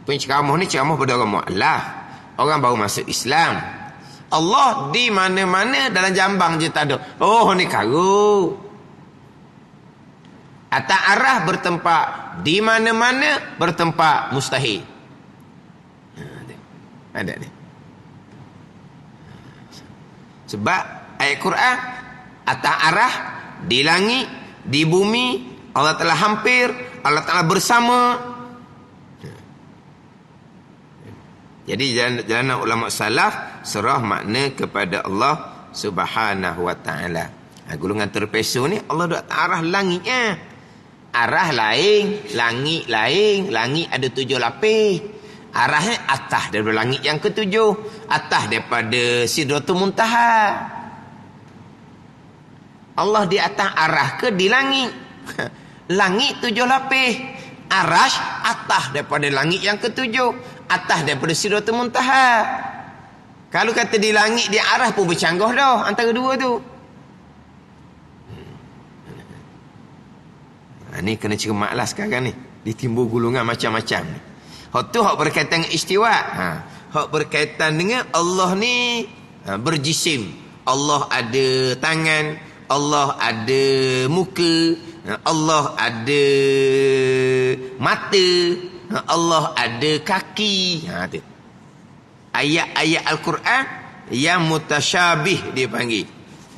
Penceramah ni ceramah pada orang mu'allaf, orang baru masuk Islam. Allah di mana-mana, dalam jambang je tak ada. Ni karut. Atas arah bertempat, di mana-mana bertempat, mustahil. Ada ni. Sebab ayat Quran Atas arah, di langit, di bumi, Allah Ta'ala hampir, Allah Ta'ala bersama. Jadi jalan ulama salaf serah makna kepada Allah Subhanahu wa taala. Golongan terpeso ni Allah duk atas arah langitnya. Arah lain, langit lain. Langit ada 7 lapis. Arahnya atas daripada langit yang ke-7, atas daripada Sidratul Muntaha. Allah di atas arah ke di langit? Langit 7 lapis. Arash atas daripada langit yang ke-7, atas daripada Sidratul Muntaha. Kalau kata di langit, di arah pun bercanggah dah antara dua tu. Ni kena cermat lah sekarang ni. Ditimbul gulungan macam-macam ni. Hak tu hak berkaitan dengan istiwa. Hak berkaitan dengan Allah ni berjisim. Allah ada tangan, Allah ada muka, Allah ada mata, Allah ada kaki. Tu. Ayat-ayat Al-Quran yang mutasyabih dia panggil.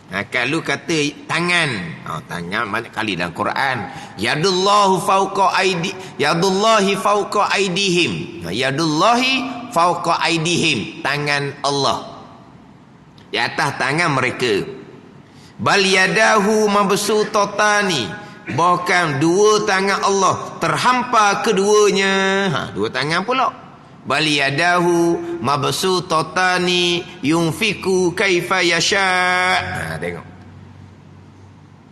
Kalau kata tangan, tangan banyak kali dalam Quran. Yadullahi fawqa aidihim. Yadullahi fawqa aidihim. Tangan Allah di atas tangan mereka. Bal yadahu mabsutatani. Bahkan dua tangan Allah terhampar keduanya. Dua tangan pula. Bal yadahu mabsutatani yunfiku kaifa yasha. Tengok.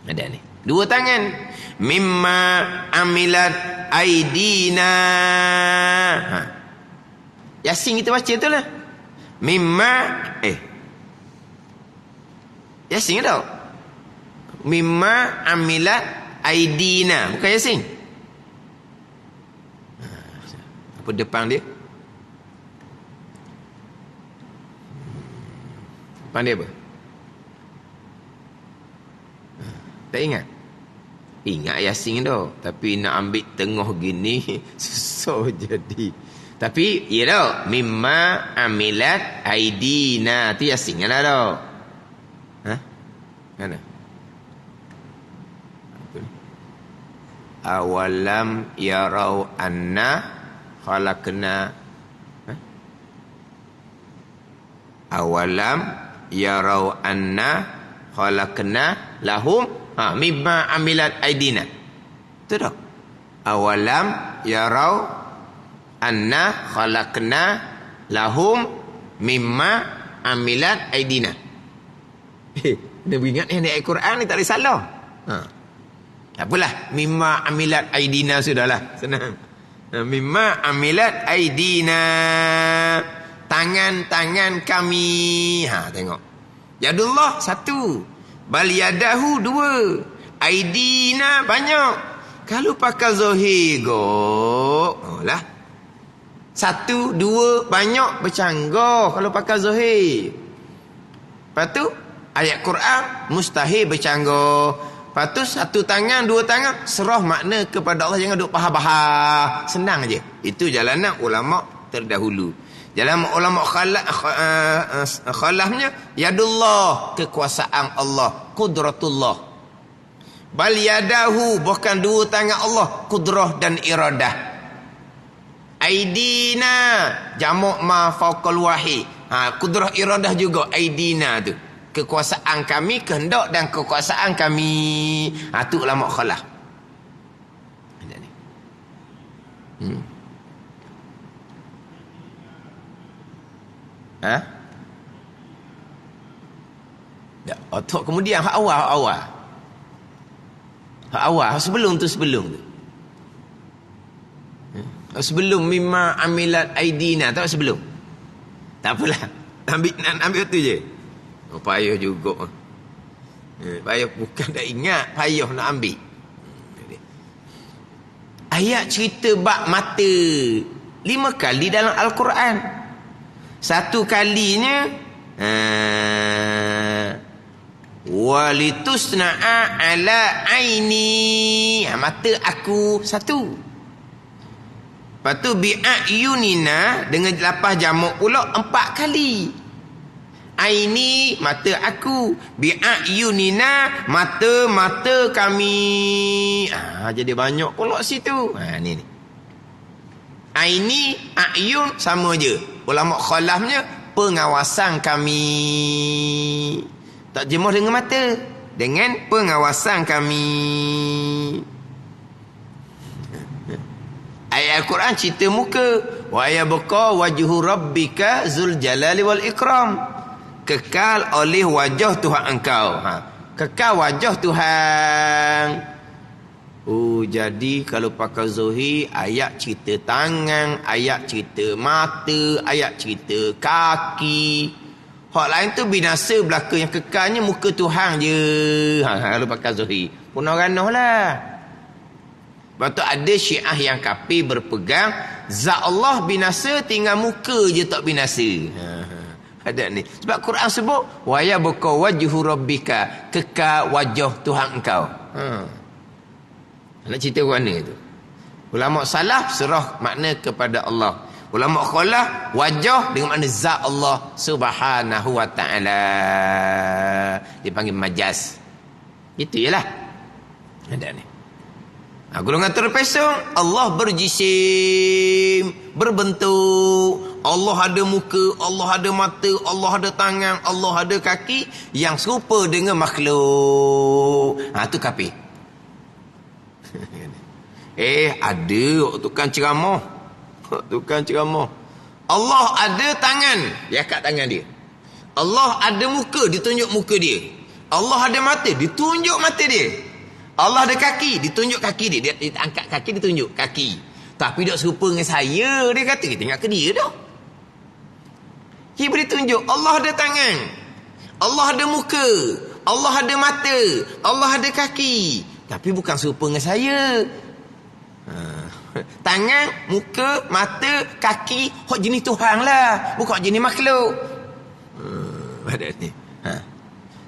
Ada ni. Dua tangan. Mimma amilat aidina. Yasin kita baca tu lah. Mimma Yasin tau. Mimma amilat aidina. Bukan Yasin. Apa depan dia? Depan dia apa? Tak ingat? Ingat Yasin dah. Tapi nak ambil tengah gini susah jadi. Tapi ya dah. Mimma amilat aidina. Tu Yasin lah dah. Mana? Awalam yarau anna khalaqna. Awalam yarau anna khalaqna lahum mimma amilat aidina. Itu dah. Awalam yarau anna khalaqna lahum mimma amilat aidina. Dia ingat ni ayat Quran ni tak ada salah. Tak apalah, mimma amilat aidina sudahlah, senang. Mimma amilat aidina, tangan-tangan kami. Tengok. Yadullah satu, bal yadahu dua, aidina banyak. Kalau pakai zahir lah. Satu, dua, banyak bercanggah kalau pakai zahir. Lepas tu ayat Quran mustahil bercanggah. Lepas tu satu tangan, dua tangan, serah makna kepada Allah, jangan duk bahar-bahar. Senang je. Itu jalanan ulama terdahulu. Jalan ulama khalafnya yadullah, kekuasaan Allah, qudratullah. Bal yadahu, bukan dua tangan Allah, kudrah dan iradah. Aidina, jamak ma fawqal wahid. Kudrah iradah juga aidina tu. Kekuasaan kami, kehendak dan kekuasaan kami. Tu ulama khalaf. Ada ni. Otak kemudian hak awal. Hak awal sebelum tu. Sebelum mimma amilat aidina, tak sebelum. Tak apalah. Ambil tu je. Payah juga. Payah bukan tak ingat, payah nak ambil. Ayat cerita bab mata 5 kali dalam Al-Quran. Satu kalinya walitusna'a ala aini, mata aku satu. Lepas tu bi'ayunina dengan lapas jamak pula 4 kali. Aini, mata aku. Bi'ayunina, mata-mata kami. Jadi banyak pula situ. Ni. Aini, ayun, sama je. Ulama khalafnya, pengawasan kami. Tak jemuh dengan mata. Dengan pengawasan kami. Ayat Al-Quran cerita muka. Wa yabqa wajhu rabbika zul jalali wal ikram. Kekal oleh wajah Tuhan engkau. Kekal wajah Tuhan. Jadi kalau pakai Zuhir, ayat cerita tangan, ayat cerita mata, ayat cerita kaki. Hak lain tu binasa belaka, yang kekalnya muka Tuhan je. Kalau pakai Zuhir, punaranoh lah. Lepas tu ada Syiah yang kafir berpegang zat Allah binasa, tinggal muka je tak binasa. Ada ni. Sebab Quran sebut wa yabqa wajhu rabbika, kekal wajah Tuhan engkau. Nak cerita mana tu? Ulama salaf serah makna kepada Allah. Ulama khalaf wajah dengan makna zat Allah Subhanahu wa taala. Dipanggil majaz. Itu jelah. Ada ni. Golongan terpesong, Allah berjisim, berbentuk. Allah ada muka, Allah ada mata, Allah ada tangan, Allah ada kaki yang serupa dengan makhluk. Tu kafir. Ada tukang ceramah. Tukang ceramah. Allah ada tangan, dia kat tangan dia. Allah ada muka, ditunjuk muka dia. Allah ada mata, ditunjuk mata dia. Allah ada kaki, ditunjuk kaki dia. Dia angkat kaki, ditunjuk kaki. Tapi tak serupa dengan saya, dia kata. Kita ingat ke dia dah. Dia boleh tunjuk Allah ada tangan, Allah ada muka, Allah ada mata, Allah ada kaki. Tapi bukan serupa dengan saya. Tangan, muka, mata, kaki, hak jenis Tuhan lah, bukan jenis makhluk. Ada ni.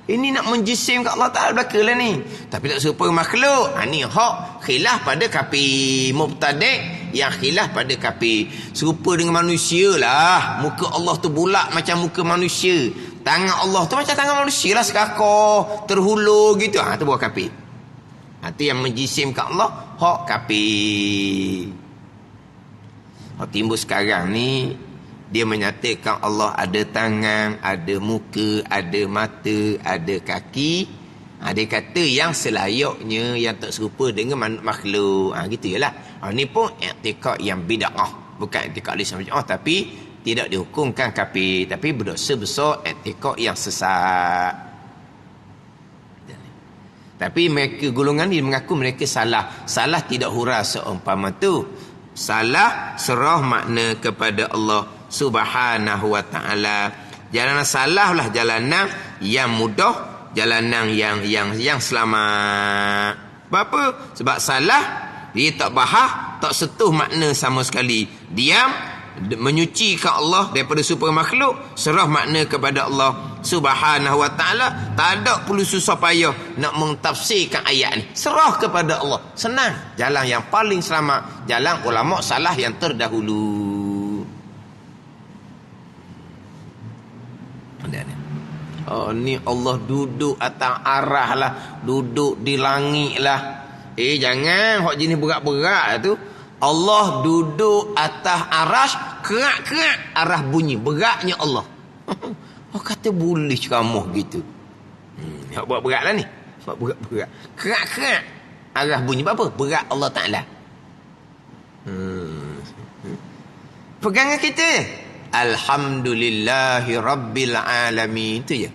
Ini nak menjisim kat Allah Ta'ala belaka lah ni. Tapi tak serupa makhluk. Ni hak khilaf pada kafir mubtadi', yang khilaf pada kafir. Serupa dengan manusia lah. Muka Allah tu bulat macam muka manusia. Tangan Allah tu macam tangan manusia lah, sekakor, terhulur gitu. Tu buat kafir. Itu yang menjisim kat Allah, hak kafir. Hak timbul sekarang ni, dia menyatakan Allah ada tangan, ada muka, ada mata, ada kaki. Dia kata yang selayaknya, yang tak serupa dengan makhluk. Gitu je lah. Ni pun i'tikad yang bid'ah. Bukan i'tikad lisan bid'ah, tapi tidak dihukumkan kafir. Tapi berdosa besar, i'tikad yang sesat. Tapi mereka golongan ni mengaku mereka salah. Salah tidak hura seumpama tu. Salah serah makna kepada Allah Subhanahu wa ta'ala. Jalanan salah lah jalanan yang mudah, jalanan yang selamat. Apa? Sebab salah dia tak bahas, tak sentuh makna sama sekali. Diam, menyucikan Allah daripada super makhluk, serah makna kepada Allah Subhanahu wa ta'ala. Tak ada perlu susah payah nak mentafsirkan ayat ni. Serah kepada Allah. Senang. Jalan yang paling selamat, jalan ulama salah yang terdahulu. Ni Allah duduk atas arah lah, duduk di langit lah. Jangan hok jenis berat-berat tu. Allah duduk atas arash, kerak-kerak arah bunyi, beratnya Allah. Kata boleh ceramah gitu. Hok buat berat lah ni. Hok berat-berat. Kerak-kerak arah bunyi. Apa? Berat Allah Ta'ala. Pegangan kita, Alhamdulillahi Rabbil Alamin. Itu je.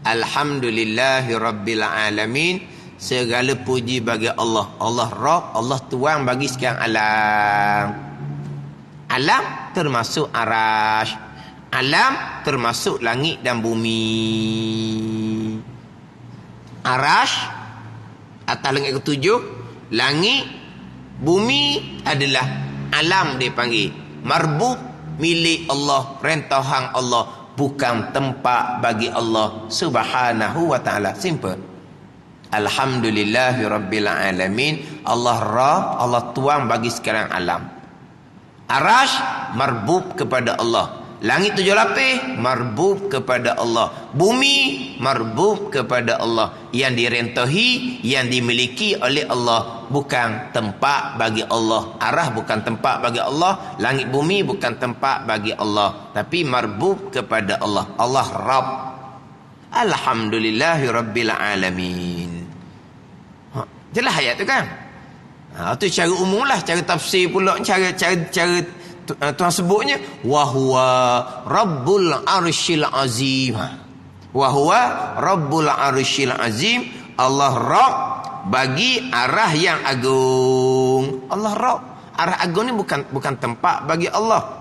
Alhamdulillahi Rabbil Alamin. Segala puji bagi Allah. Allah Rabb, Allah Tuang bagi sekian alam. Alam termasuk arash. Alam termasuk langit dan bumi. Arash atas langit ketujuh. Langit, bumi adalah alam dia panggil. Marbub, milik Allah, rentahan Allah, bukan tempat bagi Allah Subhanahu wa ta'ala. Simple. Alhamdulillahi Rabbil Alamin. Allah Rabb, Allah Tuang bagi sekarang alam. Arash marbub kepada Allah. Langit tujuh lapis marbub kepada Allah. Bumi marbub kepada Allah. Yang direntahi, yang dimiliki oleh Allah, bukan tempat bagi Allah. Arah bukan tempat bagi Allah. Langit bumi bukan tempat bagi Allah, tapi marbub kepada Allah. Allah Rabb. Alhamdulillahi Rabbil Alamin. Jelas ayat tu kan? Itu cara umum lah. Cara tafsir pula, cara Tuhan sebutnya wahwa rabbul arsyil azim. Wahwa rabbul arsyil azim. Allah Rabb bagi arah yang agung. Allah Rabb, arah agung ni bukan tempat bagi Allah.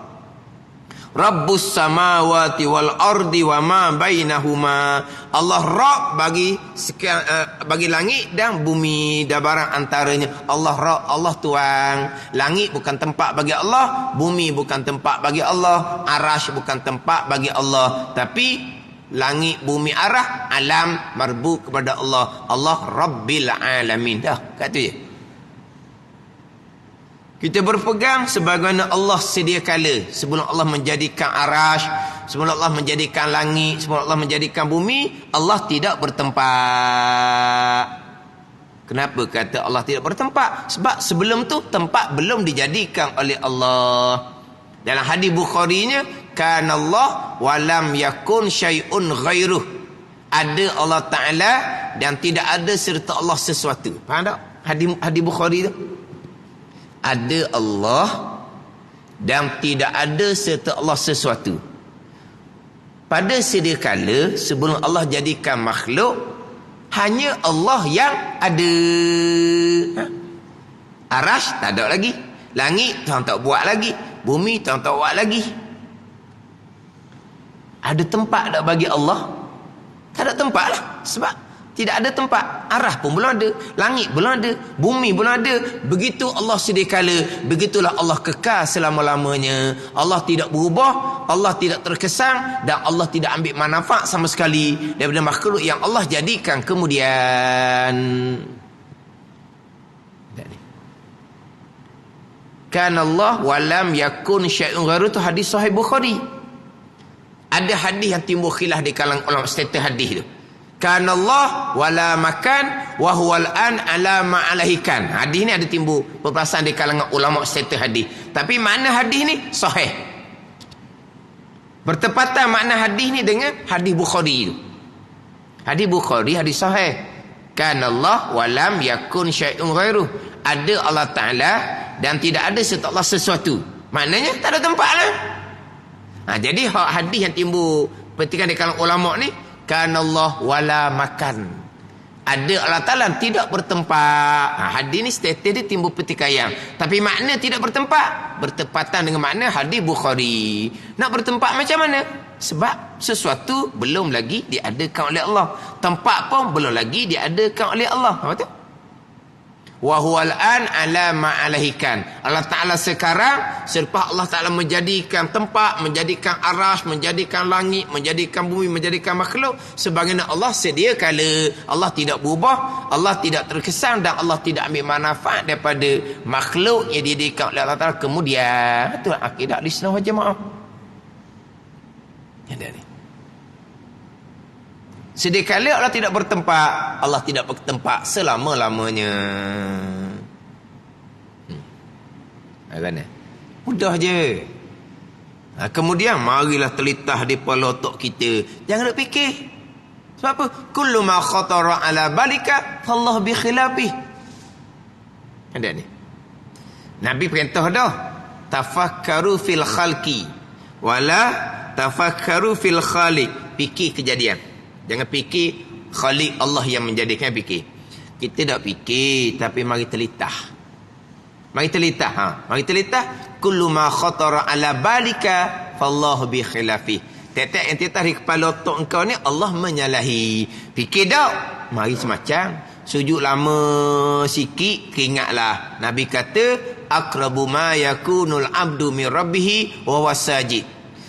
Rabbus samawati wal ardi wa ma bainahuma. Allah Rabb bagi langit dan bumi dan barang antaranya. Allah Rabb, Allah Tuhan. Langit bukan tempat bagi Allah, bumi bukan tempat bagi Allah, arasy bukan tempat bagi Allah, tapi langit, bumi, arah, alam marbu kepada Allah. Allah Rabbil Alamin. Dah, kat tu je. Kita berpegang sebagaimana Allah sedia kala, sebelum Allah menjadikan arasy, sebelum Allah menjadikan langit, sebelum Allah menjadikan bumi, Allah tidak bertempat. Kenapa kata Allah tidak bertempat? Sebab sebelum tu tempat belum dijadikan oleh Allah. Dalam hadis Bukhari-nya, kana Allah wa lam yakun syai'un ghairuh. Ada Allah Taala dan tidak ada serta Allah sesuatu. Faham tak? Hadis Bukhari tu. Ada Allah dan tidak ada serta Allah sesuatu. Pada sedia kala sebelum Allah jadikan makhluk, hanya Allah yang ada. Arasy tak ada lagi, langit Tuhan tak buat lagi, bumi Tuhan tak buat lagi. Ada tempat tak bagi Allah? Tak ada tempat lah. Sebab tidak ada tempat. Arah pun belum ada, langit belum ada, bumi belum ada. Begitu Allah sedia kala, begitulah Allah kekal selama-lamanya. Allah tidak berubah, Allah tidak terkesan, dan Allah tidak ambil manfaat sama sekali daripada makhluk yang Allah jadikan kemudian. Kana Allah wa lam yakun syai'un ghairu, tu hadis sahih Bukhari. Ada hadis yang timbul khilaf di kalangan ulama status hadis tu. Kana Allah wala makan wa huwal an ala ma alaikan. Hadis ni ada timbul perperasan di kalangan ulama status hadis. Tapi makna hadis ni sahih. Bertepatan makna hadis ni dengan hadis Bukhari tu. Hadis Bukhari hadis sahih. Kana Allah wa lam yakun syai'un ghairuh. Ada Allah Taala dan tidak ada serta Allah sesuatu. Maknanya tak ada tempat lah. Jadi hadis yang timbul petikan di kalangan ulama ni, kana Allah wala makan. Ada Allah Ta'ala tidak bertempat. Hadis ni status dia timbul pertikaian. Tapi makna tidak bertempat bertepatan dengan makna hadis Bukhari. Nak bertempat macam mana? Sebab sesuatu belum lagi diadakan oleh Allah. Tempat pun belum lagi diadakan oleh Allah. Apa tu? Wa huwal an ala ma alaikan. Allah Taala sekarang selepas Allah Taala menjadikan tempat, menjadikan arasy, menjadikan langit, menjadikan bumi, menjadikan makhluk, sebagaimana Allah sedia kala. Allah tidak berubah, Allah tidak terkesan, dan Allah tidak ambil manfaat daripada makhluk yang didirikan oleh Allah Taala kemudian. Itu akidah Ahlussunnah wal Jamaah. Ada ni. Sedia kala Allah tidak bertempat, Allah tidak bertempat selama-lamanya. Kan? Mudah je. Kemudian marilah terlitah di kepala otak kita. Jangan nak fikir. Sebab apa? Kullu ma khatara ala balika fallahu bi khilafih. Ada ni. Nabi perintah dah. Tafakkaru fil khalqi wala tafakkaru fil khaliq. Fikir kejadian. Jangan fikir Khaliq Allah yang menjadikan, fikir. Kita tak fikir, tapi mari telitah. Mari telitah. Mari telitah. Kullu ma khatara ala balika fallahu bi khilafih. Tiap-tiap yang telitah di kepala otak engkau ni, Allah menyalahi. Fikir tak? Mari semacam. Sujud lama sikit, keingatlah. Nabi kata, aqrabu ma yakunul abdu min rabbihi wa huwa sajid.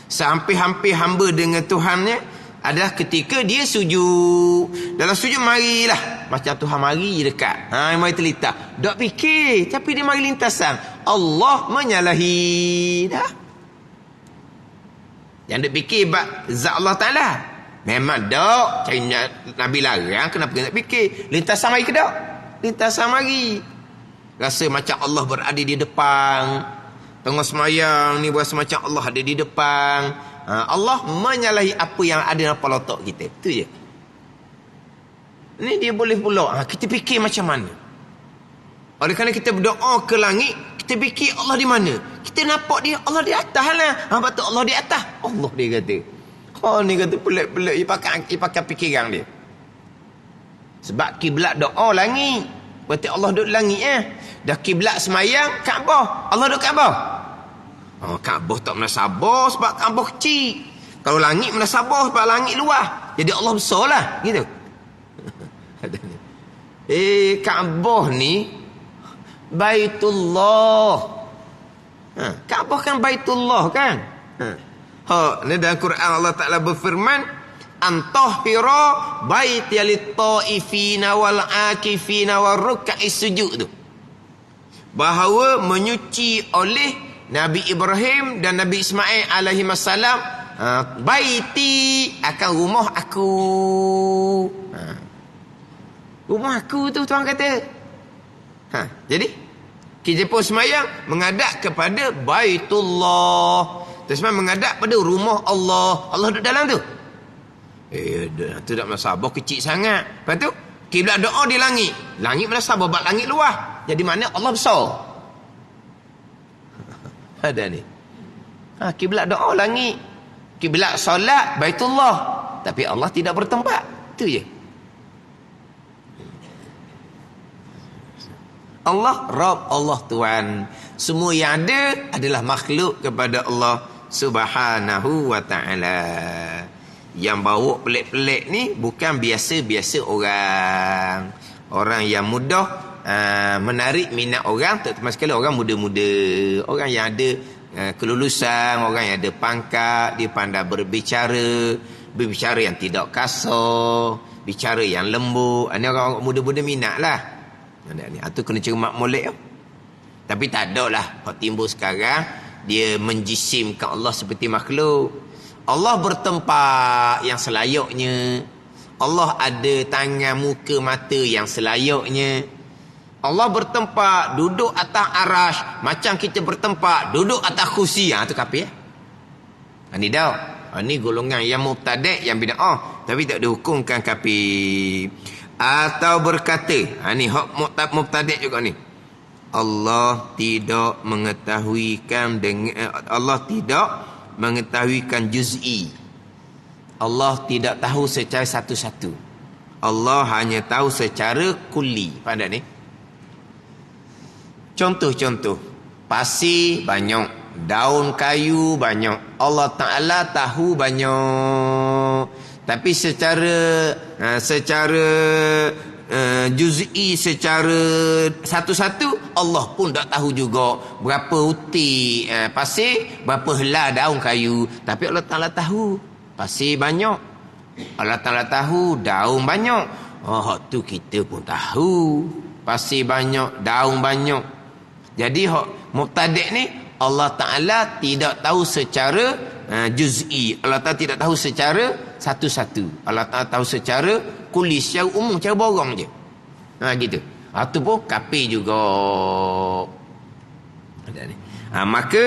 Sampai-hampir hamba dengan Tuhannya adalah ketika dia sujud. Dalam sujud marilah macam Tuhan mari dekat. Mari telitah. Tak fikir, tapi dia mari lintasan. Allah menyalahi. Dah. Jangan duk fikir bab zat Allah Ta'ala. Memang dok, cari Nabi larang, kenapa nak fikir? Lintasan mari ke dok? Lintasan mari. Rasa macam Allah berada di depan. Tengah semayang ni berasa macam Allah ada di depan. Allah menyalahi apa yang ada dalam kepala otak kita. Itu je. Ni dia boleh pula. Kita fikir macam mana? Oleh kerana kita berdoa ke langit, kita fikir Allah di mana? Kita nampak dia, Allah di atas lah. Betul Allah di atas. Allah dia kata. Ni kata pelik-pelik. Dia pakai fikiran dia. Sebab kiblat doa langit. Berarti Allah duduk langit Dah kiblat semayang, Kaabah. Allah duduk Kaabah. Kaabah tak menasabah sebab Kaabah kecil. Kalau langit menasabah sebab langit luas. Jadi Allah besar lah. Gitu. Kaabah ni Baitullah. Kaabah kan Baitullah kan. Ni dalam Quran Allah Ta'ala berfirman, antahhira baiti lit-taifina wal akifina warruk'is sujud tu. Bahawa menyuci oleh Nabi Ibrahim dan Nabi Ismail alaihi wasallam baiti akan rumah aku. Rumah aku tu tuan kata. Jadi kita pun semayang menghadap kepada Baitullah. Terus menghadap pada rumah Allah. Allah duduk dalam tu. Tu tak menasabah kecil sangat. Lepas tu kiblat doa di langit. Langit menasabah bab langit luas. Jadi mana Allah besar. Ada ni. Kiblat doa langit. Kiblat solat Baitullah. Tapi Allah tidak bertempat. Itu je. Allah Rabb, Allah Tuhan. Semua yang ada adalah makhluk kepada Allah Subhanahu wa ta'ala. Yang bawa pelik-pelik ni bukan biasa-biasa orang. Orang yang mudah menarik minat orang, terutama sekali orang muda-muda. Orang yang ada kelulusan, orang yang ada pangkat, dia pandai berbicara yang tidak kasar, bicara yang lembut. Ini orang muda-muda minat lah. Itu kena cermat molek. Tapi tak ada lah. Kalau timbul sekarang, dia menjisimkan Allah seperti makhluk. Allah bertempat yang selayaknya. Allah ada tangan, muka, mata yang selayaknya. Allah bertempat, duduk atas arash. Macam kita bertempat, duduk atas kursi. Itu kafir. Ini dah. Ini golongan yang mubtadi', yang bid'ah. Tapi tak dihukumkan kafir. Atau berkata, ni hak mubtadi' juga ni. Allah tidak mengetahuikan dengan Allah tidak mengetahuikan juz'i. Allah tidak tahu secara satu-satu. Allah hanya tahu secara kulli. Faham ni? Contoh-contoh. Pasir banyak, daun kayu banyak. Allah Ta'ala tahu banyak. Tapi secara juz'i, secara satu-satu, Allah pun tak tahu juga berapa uti pasir, berapa helai daun kayu. Tapi Allah Ta'ala tahu pasir banyak, Allah Ta'ala tahu daun banyak. Tu kita pun tahu pasir banyak, daun banyak. Jadi mubtadi' ni Allah Ta'ala tidak tahu secara juz'i. Allah Ta'ala tidak tahu secara satu-satu. Allah Ta'ala tahu secara kulli, secara umum, secara borong je. Gitu. Itu pun kafir juga. Maka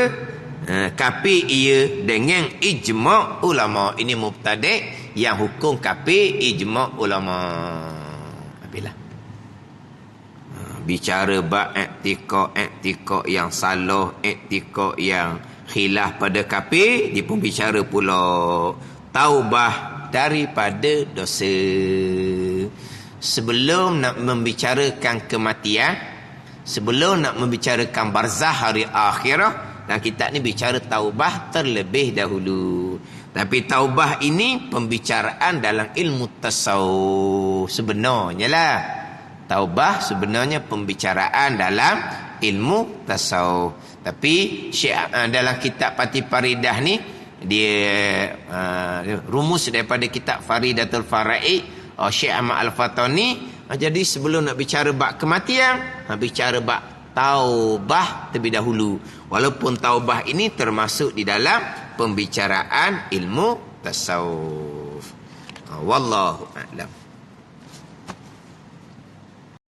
kafir ia dengan ijma' ulama. Ini mubtadi' yang hukum kafir ijma' ulama. Bila bicara bab i'tikad yang salah, i'tikad yang khilaf pada kafir, dia pun bicara pula taubah daripada dosa. Sebelum nak membicarakan kematian, sebelum nak membicarakan barzah hari akhirah, dan kita ni bicara taubah terlebih dahulu. Tapi taubah ini pembicaraan dalam ilmu tasawuf sebenarnya lah. Taubah sebenarnya pembicaraan dalam ilmu tasawuf. Tapi dalam kitab Fatih Faridah ni, dia rumus daripada kitab Faridatul Fara'i, Syekh Ahmad Al-Fatani. Jadi sebelum nak bicara bab kematian, bicara bab taubah terlebih dahulu. Walaupun taubah ini termasuk di dalam pembicaraan ilmu tasawuf. Wallahu a'lam.